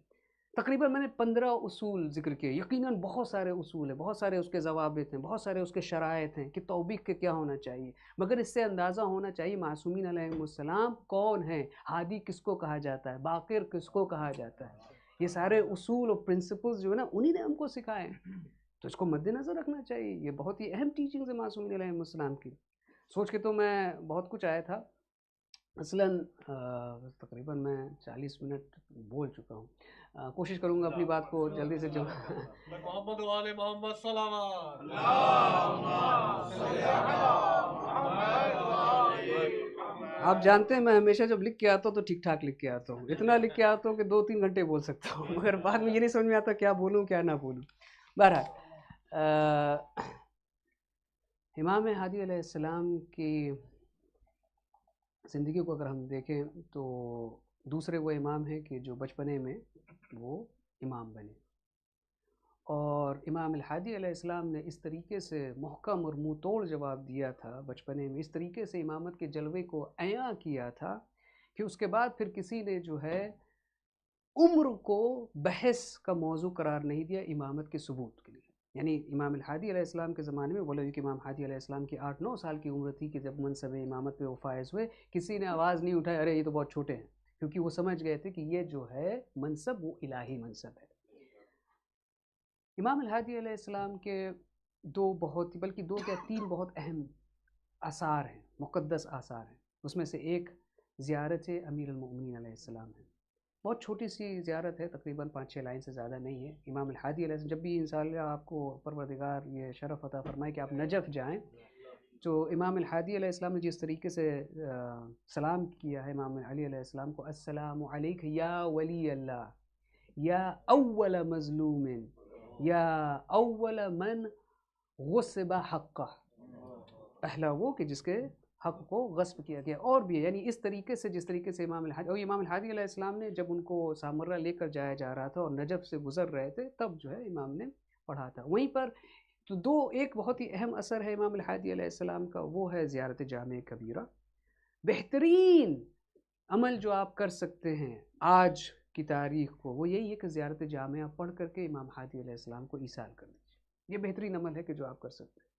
تقریباً میں نے 15 اصول ذکر کیے. یقیناً بہت سارے اصول ہیں، بہت سارے اس کے ضوابط ہیں، بہت سارے اس کے شرائط ہیں کہ توبیخ کے کیا ہونا چاہیے، مگر اس سے اندازہ ہونا چاہیے معصومین علیہم السلام کون ہیں، ہادی کس کو کہا جاتا ہے، باقر کس کو کہا جاتا ہے. یہ سارے اصول اور پرنسپلز جو ہے نا انہی نے ہم کو سکھائے ہیں، تو اس کو مد نظر رکھنا چاہیے. یہ بہت ہی اہم ٹیچنگز ہیں معصومین علیہم السلام کی. سوچ کے تو میں بہت کچھ آیا تھا. مثلاً تقریباً میں 40 منٹ بول چکا ہوں. کوشش کروں گا اپنی بات کو جلدی سے جلد. محمد والے محمد صلوات. آپ جانتے ہیں میں ہمیشہ جب لکھ کے آتا ہوں تو ٹھیک ٹھاک لکھ کے آتا ہوں، اتنا لکھ کے آتا ہوں کہ 2-3 گھنٹے بول سکتا ہوں، مگر بعد میں یہ نہیں سمجھ میں آتا کیا بولوں کیا نہ بولوں. بہرحال امام ہادی علیہ السلام کی زندگی کو اگر ہم دیکھیں تو دوسرے وہ امام ہیں کہ جو بچپنے میں وہ امام بنے، اور امام الحادی علیہ السلام نے اس طریقے سے محکم اور منہ توڑ جواب دیا تھا بچپنے میں، اس طریقے سے امامت کے جلوے کو عیاں کیا تھا کہ اس کے بعد پھر کسی نے جو ہے عمر کو بحث کا موضوع قرار نہیں دیا امامت کے ثبوت کے لیے. یعنی امام الحادی علیہ السلام کے زمانے میں بولے کہ امام ہادی علیہ السلام کی 8-9 سال کی عمر تھی کہ جب منصب امامت پہ وہ فائز ہوئے، کسی نے آواز نہیں اٹھائی ارے یہ تو بہت چھوٹے ہیں، کیونکہ وہ سمجھ گئے تھے کہ یہ جو ہے منصب وہ الہی منصب ہے. امام الحادی علیہ السلام کے بلکہ 2 یا 3 بہت اہم آثار ہیں، مقدس آثار ہیں. اس میں سے ایک زیارت امیر المؤمنین علیہ السلام ہے. بہت چھوٹی سی زیارت ہے، تقریباً 5-6 لائن سے زیادہ نہیں ہے. امام الحادی علیہ السلام جب بھی انشاءاللہ آپ کو پروردگار یہ شرف عطا فرمائے کہ آپ نجف جائیں، تو امام الحادی علیہ السلام نے جس طریقے سے سلام کیا ہے امام علی علیہ السلام کو، السلام علیک یا ولی اللہ یا اول مظلوم یا اول من غصب حقہ، پہلا وہ کہ جس کے حق کو غصب کیا گیا. اور بھی ہے، یعنی اس طریقے سے جس طریقے سے امام الحادی علیہ السلام نے جب ان کو سامرہ لے کر جایا جا رہا تھا اور نجف سے گزر رہے تھے تب جو ہے امام نے پڑھا تھا. وہیں پر تو ایک بہت ہی اہم اثر ہے امام الحادی علیہ السلام کا، وہ ہے زیارت جامع کبیرہ. بہترین عمل جو آپ کر سکتے ہیں آج کی تاریخ کو وہ یہی ہے کہ زیارت جامعہ پڑھ کر کے امام ہادی علیہ السلام کو ایصال کر دیجیے. یہ بہترین عمل ہے کہ جو آپ کر سکتے ہیں،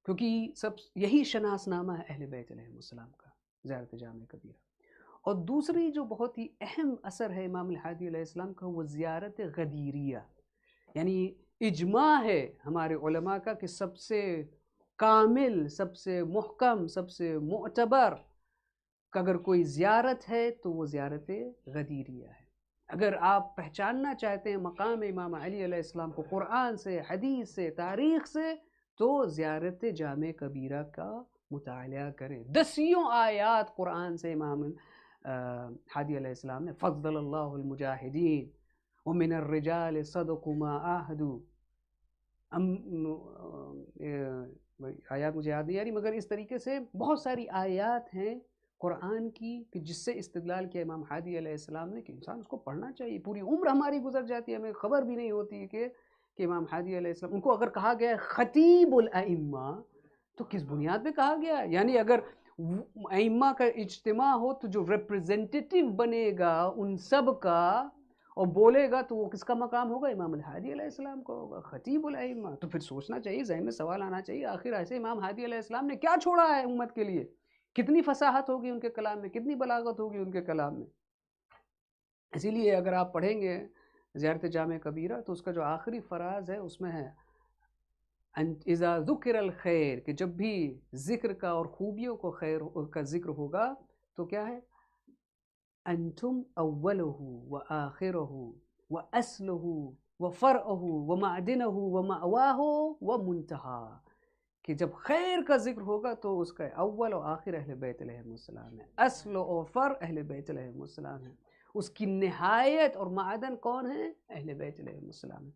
کیونکہ یہی شناس نامہ ہے اہل بیت علیہ السلام کا، زیارت جامع کبیرہ. اور دوسری جو بہت ہی اہم اثر ہے امام الحادی علیہ السلام کا وہ زیارت غدیریہ. یعنی اجماع ہے ہمارے علماء کا کہ سب سے کامل، سب سے محکم، سب سے معتبر کہ اگر کوئی زیارت ہے تو وہ زیارت غدیریہ ہے. اگر آپ پہچاننا چاہتے ہیں مقام امام علی علیہ السلام کو قرآن سے، حدیث سے، تاریخ سے، تو زیارت جامع کبیرہ کا مطالعہ کریں. 10 آیات قرآن سے امام ہادی علیہ السلام نے فضل اللہ المجاہدین ومن الرجال صدقوا ما عاہدوا، آیات مجھے یاد نہیں آ رہی مگر اس طریقے سے بہت ساری آیات ہیں قرآن کی کہ جس سے استدلال کیا امام ہادی علیہ السلام نے کہ انسان اس کو پڑھنا چاہیے. پوری عمر ہماری گزر جاتی ہے، ہمیں خبر بھی نہیں ہوتی کہ امام ہادی علیہ السلام، ان کو اگر کہا گیا ہے خطیب الائمہ تو کس بنیاد پہ کہا گیا ہے؟ یعنی اگر ائمہ کا اجتماع ہو تو جو ریپریزنٹیٹیو بنے گا ان سب کا اور بولے گا تو وہ کس کا مقام ہوگا؟ امام الحادی علیہ السلام کا ہوگا، خطیب الائمہ. تو پھر سوچنا چاہیے، ذہن میں سوال آنا چاہیے آخر ایسے امام ہادی علیہ السلام نے کیا چھوڑا ہے امت کے لیے؟ کتنی فصاحت ہوگی ان کے کلام میں، کتنی بلاغت ہوگی ان کے کلام میں. اسی لیے اگر آپ پڑھیں گے زیارت جامع کبیرہ تو اس کا جو آخری فراز ہے اس میں ہے اذا ذکر الخیر، کہ جب بھی ذکر کا اور خوبیوں کو خیر کا ذکر ہوگا تو کیا ہے؟ انتم اولہ وآخرہ واسلہ وفرعہ ومعدنہ ومأواہ ومنتہا، کہ جب خیر کا ذکر ہوگا تو اس کا اول و آخر اہل بیت علیہ السلام ہے، اصل و فرع اہل بیت علیہ السلام ہے، اس کی نہایت اور معدن کون ہے؟ اہل بیت علیہ السلام ہے.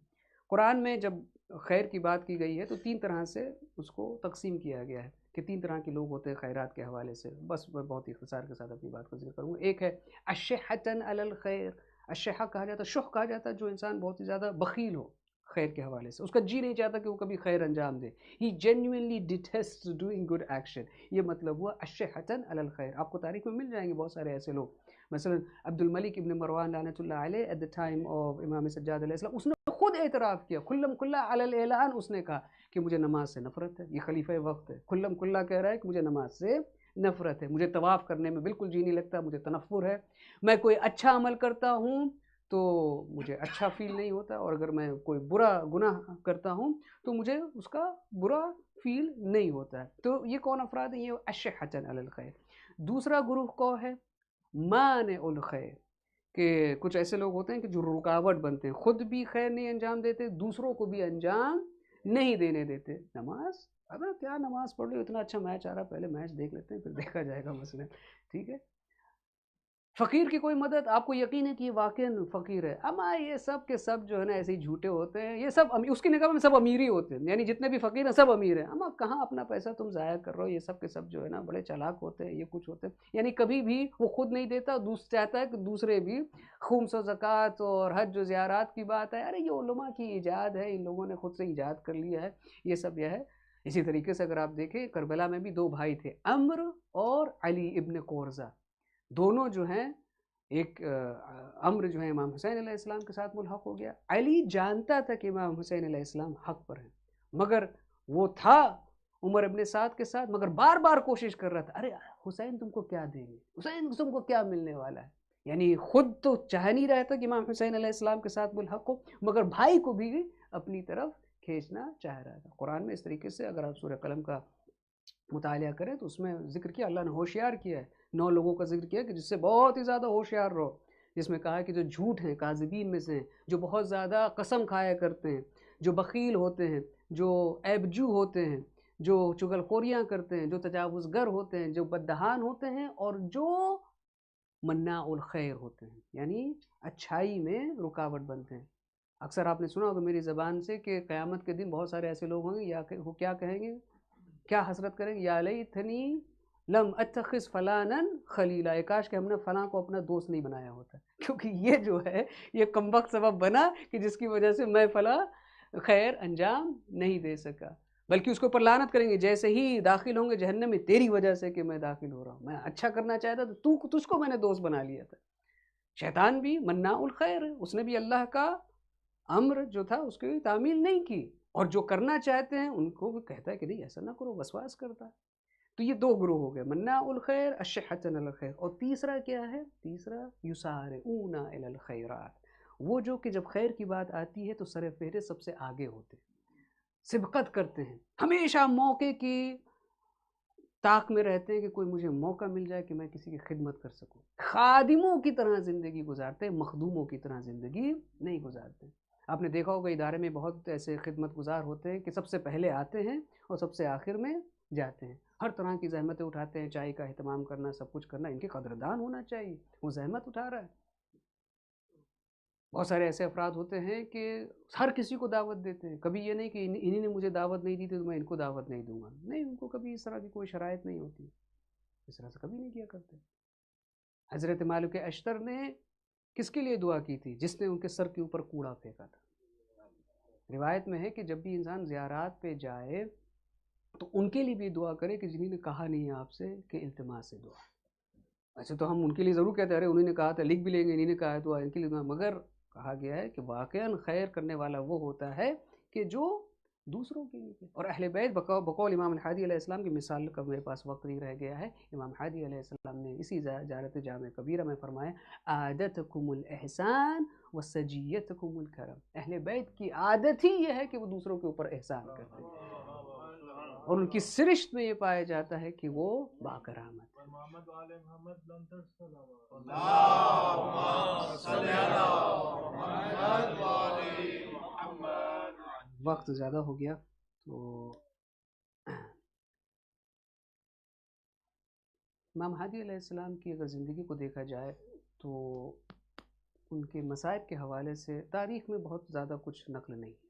قرآن میں جب خیر کی بات کی گئی ہے تو 3 طرح سے اس کو تقسیم کیا گیا ہے کہ 3 طرح کے لوگ ہوتے ہیں خیرات کے حوالے سے. بس میں بہت ہی اختصار کے ساتھ اپنی بات کو ذکر کروں گا. ایک ہے الشحۃ علی الخیر، الشحہ کہا جاتا ہے، شح کہا جاتا ہے جو انسان بہت ہی زیادہ بخیل ہو خیر کے حوالے سے، اس کا جی نہیں چاہتا کہ وہ کبھی خیر انجام دے. He genuinely detests doing good action. یہ مطلب ہوا الشحۃ علی الخیر. آپ کو تاریخ میں مل جائیں گے بہت سارے ایسے لوگ مثلا عبد الملک ابن مروان لعنت اللہ علیہ ایٹ دا ٹائم آف امام سجاد علیہ السلام، اس نے خود اعتراف کیا کھلم کھلا علی الاعلان، اس نے کہا کہ مجھے نماز سے نفرت ہے. یہ خلیفہ وقت ہے، کھلم کھلا کہہ رہا ہے کہ مجھے نماز سے نفرت ہے، مجھے طواف کرنے میں بالکل جی نہیں لگتا، مجھے تنفر ہے، میں کوئی اچھا عمل کرتا ہوں تو مجھے اچھا فیل نہیں ہوتا، اور اگر میں کوئی برا گناہ کرتا ہوں تو مجھے اس کا برا فیل نہیں ہوتا ہے. تو یہ کون افراد ہیں؟ یہ اشحۃ علی الخیر. دوسرا گروہ کون ہے؟ مانع الخیر، کہ کچھ ایسے لوگ ہوتے ہیں کہ جو رکاوٹ بنتے ہیں، خود بھی خیر نہیں انجام دیتے، دوسروں کو بھی انجام نہیں دینے دیتے. نماز، ابے کیا نماز پڑھ لو، اتنا اچھا میچ آ رہا، پہلے میچ دیکھ لیتے ہیں پھر دیکھا جائے گا مسئلہ. ٹھیک ہے. فقیر کی کوئی مدد، آپ کو یقین ہے کہ یہ واقعاً فقیر ہے، اما یہ سب کے سب جو ہے نا ایسے ہی جھوٹے ہوتے ہیں، یہ سب اس کی نگاہ میں سب امیر ہی ہوتے ہیں، یعنی جتنے بھی فقیر ہیں سب امیر ہیں. اما کہاں اپنا پیسہ تم ضائع کر رہے ہو، یہ سب کے سب جو ہے نا بڑے چالاک ہوتے ہیں، یہ کچھ ہوتے ہیں. یعنی کبھی بھی وہ خود نہیں دیتا، چاہتا ہے کہ دوسرے بھی. خمس و زکوٰۃ اور حج و زیارات کی بات ہے، ارے یہ علماء کی ایجاد ہے، ان لوگوں نے خود سے ایجاد کر لیا ہے، یہ سب یہ ہے. اسی طریقے سے اگر آپ دیکھیں کربلا میں بھی دو بھائی تھے، عمر اور علی ابن قورزہ. دونوں جو ہیں، ایک عمر جو ہے امام حسین علیہ السلام کے ساتھ ملحق ہو گیا. علی جانتا تھا کہ امام حسین علیہ السلام حق پر ہیں، مگر وہ تھا عمر ابن سعد کے ساتھ، مگر بار بار کوشش کر رہا تھا، ارے حسین تم کو کیا دیں گے، حسین تم کو کیا ملنے والا ہے. یعنی خود تو چاہ نہیں رہا تھا کہ امام حسین علیہ السلام کے ساتھ ملحق ہو، مگر بھائی کو بھی اپنی طرف کھینچنا چاہ رہا تھا. قرآن میں اس طریقے سے اگر آپ سورہ قلم کا مطالعہ کریں تو اس میں ذکر کیا، اللہ نے ہوشیار کیا ہے، 9 لوگوں کا ذکر کیا کہ جس سے بہت ہی زیادہ ہوشیار رہو. جس میں کہا کہ جو جھوٹ ہیں، کاذبین میں سے ہیں، جو بہت زیادہ قسم کھایا کرتے ہیں، جو بخیل ہوتے ہیں، جو عیبجو ہوتے ہیں، جو چغل خوریاں کرتے ہیں، جو تجاوز گر ہوتے ہیں، جو بددہان ہوتے ہیں، اور جو مناع الخیر ہوتے ہیں، یعنی اچھائی میں رکاوٹ بنتے ہیں. اکثر آپ نے سنا ہوگا میری زبان سے کہ قیامت کے دن بہت سارے ایسے لوگ ہوں گے، یا کہ وہ کیا کہیں گے، کیا حسرت کریں گے، یا لیتنی لم اتخذ فلانا خلیلا، کاش کہ ہم نے فلاں کو اپنا دوست نہیں بنایا ہوتا، کیونکہ یہ جو ہے یہ کمبخت سبب بنا کہ جس کی وجہ سے میں فلاں خیر انجام نہیں دے سکا. بلکہ اس کے اوپر لعنت کریں گے، جیسے ہی داخل ہوں گے جہنم میں، تیری وجہ سے کہ میں داخل ہو رہا ہوں، میں اچھا کرنا چاہتا تو تجھ کو میں نے دوست بنا لیا تھا. شیطان بھی مناع الخیر ہے، اس نے بھی اللہ کا امر جو تھا اس کی تعمیل نہیں کی، اور جو کرنا چاہتے ہیں ان کو بھی کہتا ہے کہ نہیں ایسا نہ کرو، وسواس کرتا ہے. تو یہ 2 گروہ ہو گئے، مناع الخیر، اشحۃ علی الخیر. اور تیسرا کیا ہے؟ تیسرا یسارعون الی الخیرات، وہ جو کہ جب خیر کی بات آتی ہے تو سر فہرست سب سے آگے ہوتے ہیں، سبقت کرتے ہیں، ہمیشہ موقع کی طاق میں رہتے ہیں کہ کوئی مجھے موقع مل جائے کہ میں کسی کی خدمت کر سکوں. خادموں کی طرح زندگی گزارتے ہیں، مخدوموں کی طرح زندگی نہیں گزارتے. آپ نے دیکھا ہوگا ادارے میں بہت ایسے خدمت گزار ہوتے ہیں کہ سب سے پہلے آتے ہیں اور سب سے آخر میں جاتے ہیں، ہر طرح کی زحمتیں اٹھاتے ہیں، چائے کا اہتمام کرنا، سب کچھ کرنا، ان کی قدردان ہونا چاہیے، وہ زحمت اٹھا رہا ہے. بہت سارے ایسے افراد ہوتے ہیں کہ ہر کسی کو دعوت دیتے ہیں، کبھی یہ نہیں کہ انہی نے مجھے دعوت نہیں دی تھی تو میں ان کو دعوت نہیں دوں گا، نہیں، ان کو کبھی اس طرح کی کوئی شرائط نہیں ہوتی، اس طرح سے کبھی نہیں کیا کرتے. حضرت مالک اشتر نے کس کے لیے دعا کی تھی؟ جس نے ان کے سر کے اوپر کوڑا پھینکا تھا. روایت میں ہے کہ جب بھی انسان زیارات پہ جائے تو ان کے لیے بھی دعا کرے کہ جنہوں نے کہا نہیں ہے آپ سے کہ التماس سے دعا. ایسے تو ہم ان کے لیے ضرور کہتے ہیں ارے انہوں نے کہا تھا، لکھ بھی لیں گے، انہوں نے کہا ہے دعا ان کے لیے دعا، مگر کہا گیا ہے کہ واقعاً خیر کرنے والا وہ ہوتا ہے کہ جو دوسروں کے لیے. اور اہل بیت بقول امام الحادی علیہ السلام کی مثال کا میرے پاس وقت نہیں رہ گیا ہے، امام حادی علیہ السلام نے اسی زیارت جامع کبیرہ میں فرمایا عادتکم الاحسان وسجیتکم الکرم، اہل بیت کی عادت ہی یہ ہے کہ وہ دوسروں کے اوپر احسان کرتے ہیں، اور ان کی سرشت میں یہ پایا جاتا ہے کہ وہ باکرامت. وقت زیادہ ہو گیا تو امام حادی علیہ السلام کی اگر زندگی کو دیکھا جائے تو ان کے مصائب کے حوالے سے تاریخ میں بہت زیادہ کچھ نقل نہیں ہے.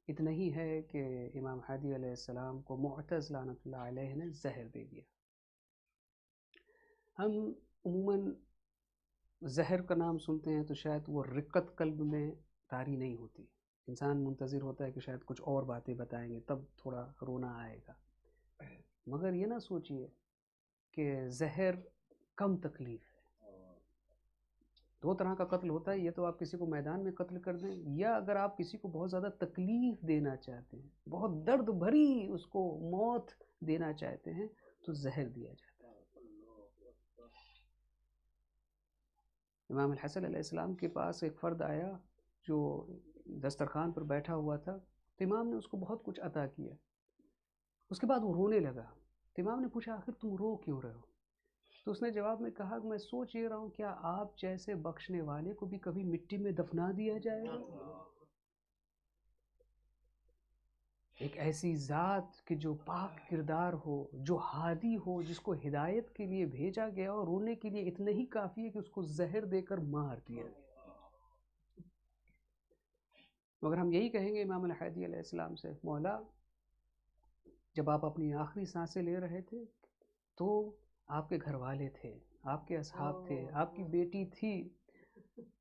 اتنا ہی ہے کہ امام حادی علیہ السلام کو معتز لعنت اللہ علیہ نے زہر دے دیا. ہم عموماً زہر کا نام سنتے ہیں تو شاید وہ رقت قلب میں طاری نہیں ہوتی، انسان منتظر ہوتا ہے کہ شاید کچھ اور باتیں بتائیں گے تب تھوڑا رونا آئے گا، مگر یہ نہ سوچئے کہ زہر کم تکلیف ہے، دو طرح کا قتل ہوتا ہے، یہ تو آپ کسی کو میدان میں قتل کر دیں، یا اگر آپ کسی کو بہت زیادہ تکلیف دینا چاہتے ہیں، بہت درد بھری اس کو موت دینا چاہتے ہیں، تو زہر دیا جاتا ہے۔ امام الحسن علیہ السلام کے پاس ایک فرد آیا جو دسترخوان پر بیٹھا ہوا تھا، تو امام نے اس کو بہت کچھ عطا کیا۔ اس کے بعد وہ رونے لگا، تو امام نے پوچھا آخر تم رو کیوں رہے ہو؟ تو اس نے جواب میں کہا کہ میں سوچ یہ رہا ہوں کیا آپ جیسے بخشنے والے کو بھی کبھی مٹی میں دفنا دیا جائے گا؟ ایک ایسی ذات کہ جو پاک کردار ہو، جو ہادی ہو، جس کو ہدایت کے لیے بھیجا گیا اور رونے کے لیے اتنا ہی کافی ہے کہ اس کو زہر دے کر مار دیا۔ مگر ہم یہی کہیں گے امام الحادی علیہ السلام سے، مولا جب آپ اپنی آخری سانسیں لے رہے تھے تو آپ کے گھر والے تھے، آپ کے اصحاب تھے، آپ کی بیٹی تھی،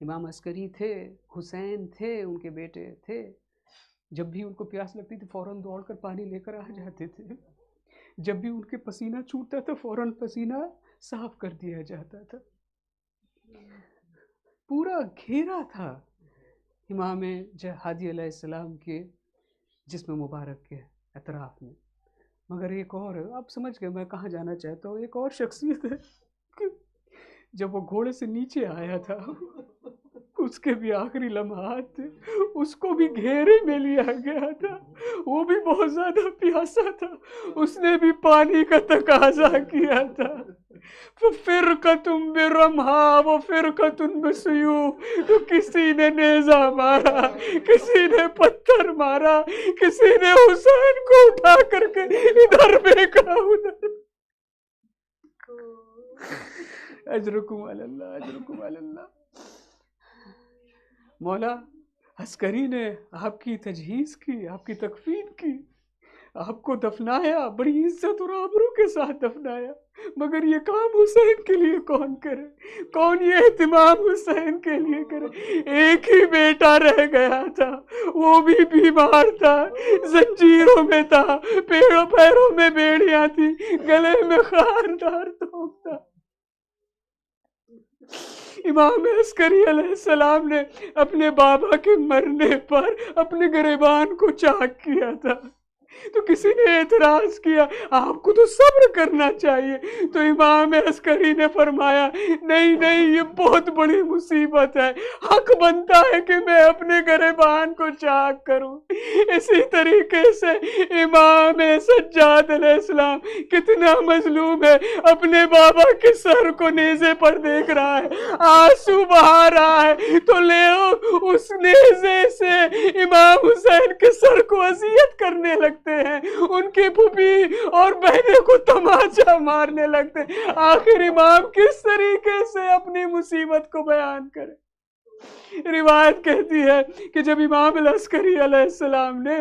امام عسکری تھے، حسین تھے، ان کے بیٹے تھے، جب بھی ان کو پیاس لگتی تھی فوراً دوڑ کر پانی لے کر آ جاتے تھے، جب بھی ان کے پسینہ چھوٹتا تھا فوراً پسینہ صاف کر دیا جاتا تھا۔ پورا گھیرا تھا امام ہادی علیہ السلام کے جسم مبارک کے اطراف میں۔ مگر ایک اور، آپ سمجھ گئے میں کہاں جانا چاہتا ہوں، ایک اور شخصیت ہے، جب وہ گھوڑے سے نیچے آیا تھا اس کے بھی آخری لمحات تھے، اس کو بھی گھیرے میں لیا گیا تھا، وہ بھی بہت زیادہ پیاسا تھا، اس نے بھی پانی کا تقاضا کیا تھا۔ فِرْقَةٌ بِرَمْحَا وَفِرْقَةٌ بِسُيُوفٍ، تو کسی نے نیزہ مارا، کسی نے پتھر مارا، کسی نے حسین کو اٹھا کر کے ادھر پھینکا ادھر۔ اجرکم علی اللہ، اجرکم علی اللہ۔ مولا عسکری نے آپ کی تجہیز کی، آپ کی تکفین کی، آپ کو دفنایا، بڑی عزت اور آبرو کے ساتھ دفنایا، مگر یہ کام حسین کے لیے کون کرے؟ کون یہ اہتمام حسین کے لیے کرے؟ ایک ہی بیٹا رہ گیا تھا، وہ بھی بیمار تھا، زنجیروں میں تھا، پیروں میں بیڑیاں تھی، گلے میں خاردار توک تھا۔ امام عسکری علیہ السلام نے اپنے بابا کے مرنے پر اپنے گریبان کو چاک کیا تھا، تو کسی نے اعتراض کیا آپ کو تو صبر کرنا چاہیے، تو امام عسکری نے فرمایا نہیں نہیں، یہ بہت بڑی مصیبت ہے، حق بنتا ہے کہ میں اپنے گریبان کو چاک کروں۔ اسی طریقے سے امام سجاد علیہ السلام کتنا مظلوم ہے، اپنے بابا کے سر کو نیزے پر دیکھ رہا ہے، آنسو بہا رہا ہے، تو لے اس نیزے سے امام حسین کے سر کو اذیت کرنے لگتے ہیں، ان کی پھوپھی اور بہنیں کو تماچا مارنے لگتے ہیں۔ آخر امام کس طریقے سے اپنی مصیبت کو بیان کرے؟ روایت کہتی ہے کہ جب امام العسکری علیہ السلام نے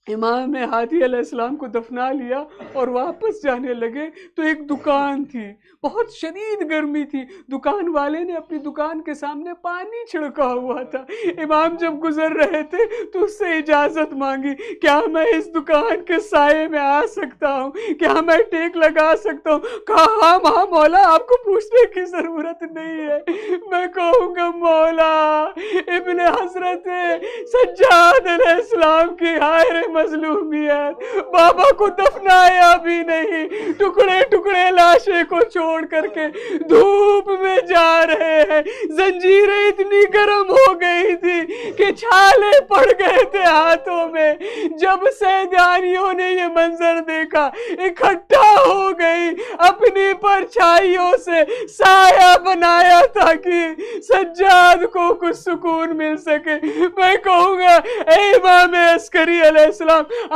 امام ہادی علیہ السلام کو دفنا لیا اور واپس جانے لگے تو ایک دکان تھی، بہت شدید گرمی تھی، دکان والے نے اپنی دکان کے سامنے پانی چھڑکا ہوا تھا، امام جب گزر رہے تھے تو اس سے اجازت مانگی، کیا میں اس دکان کے سائے میں آ سکتا ہوں، کیا میں ٹیک لگا سکتا ہوں؟ کہا ہاں مولا، آپ کو پوچھنے کی ضرورت نہیں ہے، میں کہوں گا مولا ابن حضرت سجاد علیہ السلام کی ہائے مظلومیت، بابا کو دفنایا بھی نہیں، ٹکڑے ٹکڑے لاشیں کو چھوڑ کر کے دھوپ میں جا رہے ہیں، زنجیریں اتنی گرم ہو گئی تھی کہ چھالے پڑ گئے تھے ہاتھوں میں۔ جب سیدانیوں نے یہ منظر دیکھا اکٹھا ہو گئی، اپنی پرچھائیوں سے سایہ بنایا تاکہ سجاد کو کچھ سکون مل سکے۔ میں کہوں گا اے امام عسکری علیہ السلام،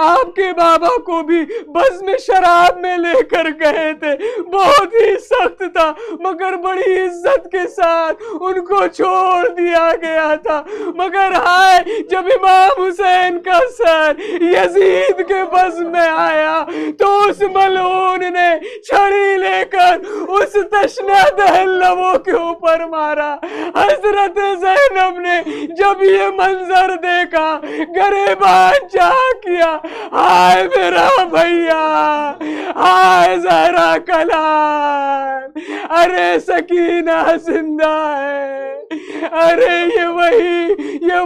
آپ کے بابا کو بھی بزم شراب میں لے کر گئے تھے، بہت ہی سخت تھا مگر بڑی عزت کے ساتھ ان کو چھوڑ دیا گیا تھا، مگر ہائے جب امام حسین کا سر یزید کے بزم میں آیا تو اس ملعون نے چھڑی لے کر اس تشنہ دہل لبوں کے اوپر مارا۔ حضرت زینب نے جب یہ منظر دیکھا گریبان چاک کیا، ہائے میرا بھیا، ہائے زہرا کلال، ارے سکینہ زندہ ہے، ارے یہ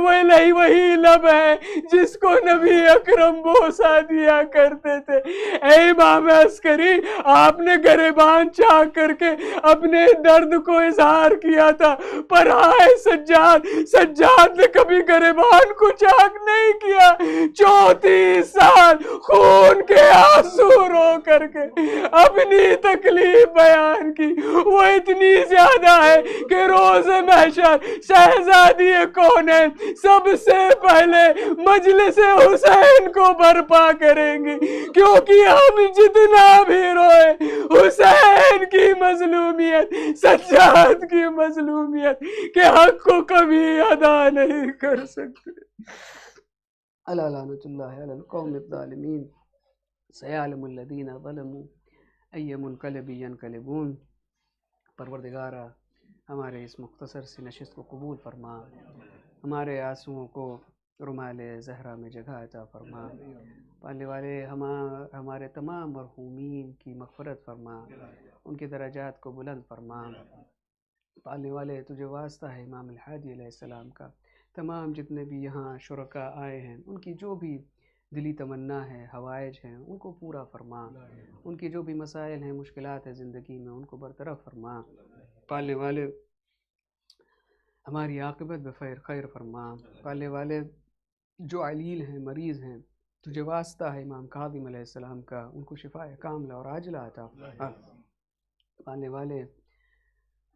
وہی لب ہے جس کو نبی اکرم بوسا دیا کرتے تھے۔ اے امام عسکری، آپ نے گریبان چاک کر کے اپنے درد کو اظہار کیا تھا، پر ہائے سجاد نے کبھی گریبان کو چاک نہیں کیا۔ 34 سال خون کے آنسو رو کر کے اپنی تکلیف بیان کی، وہ اتنی زیادہ ہے کہ روز محشر شہزادی کونین سب سے پہلے مجلس حسین کو برپا کریں گی، کیونکہ ہم جتنا بھی روئے حسین کی مظلومیت، سجاد کی مظلومیت کے حق کو کبھی ادا نہیں کر سکتے۔ الا لعنۃ اللہ علی القوم الظالمین، سیعلم الذین ظلموا ای منقلب ینقلبون۔ پروردگارا، ہمارے اس مختصر سی نشست کو قبول فرما، ہمارے آنسوؤں کو رمال زہرا میں جگہ عطا فرما، پالنے والے ہمارے تمام مرحومین کی مغفرت فرما، ان کے درجات کو بلند فرما۔ پالنے والے، تجھے واسطہ ہے امام الحادی علیہ السلام کا، تمام جتنے بھی یہاں شرکاء آئے ہیں، ان کی جو بھی دلی تمنا ہے، حوائج ہیں، ان کو پورا فرما، ان کی جو بھی مسائل ہیں، مشکلات ہیں زندگی میں، ان کو برطرف فرما۔ پالنے والے، ہماری عاقبت خیر فرما۔ پالنے والے، جو علیل ہیں، مریض ہیں، تجھے واسطہ ہے امام کاظم علیہ السلام کا، ان کو شفاء کاملہ اور عاجلہ عطا فرما۔ پالنے والے،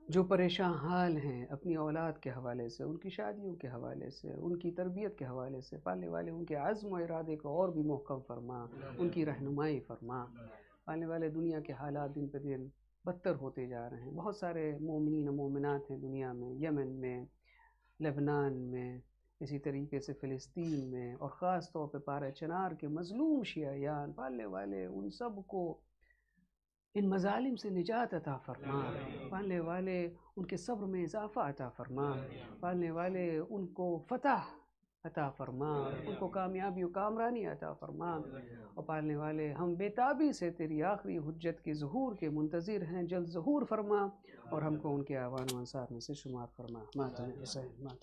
جو پریشان حال ہیں اپنی اولاد کے حوالے سے، ان کی شادیوں کے حوالے سے، ان کی تربیت کے حوالے سے، پالنے والے ان کے عزم و ارادے کو اور بھی محکم فرما، ان کی رہنمائی فرما۔ پالنے والے، دنیا کے حالات دن پہ دن بدتر ہوتے جا رہے ہیں، بہت سارے مومنین و مومنات ہیں دنیا میں، یمن میں، لبنان میں، اسی طریقے سے فلسطین میں، اور خاص طور پہ پارہ چنار کے مظلوم شیعیان، پالنے والے ان سب کو ان مظالم سے نجات عطا فرما۔ پالنے والے، ان کے صبر میں اضافہ عطا فرما۔ پالنے والے، ان کو فتح عطا فرما، ان کو کامیابی و کامرانی عطا فرما۔ اور پالنے والے، ہم بے تابی سے تیری آخری حجت کے ظہور کے منتظر ہیں، جلد ظہور فرما اور ہم کو ان کے اعوان و انصار میں سے شمار فرما۔ ماتم حسین، ماتم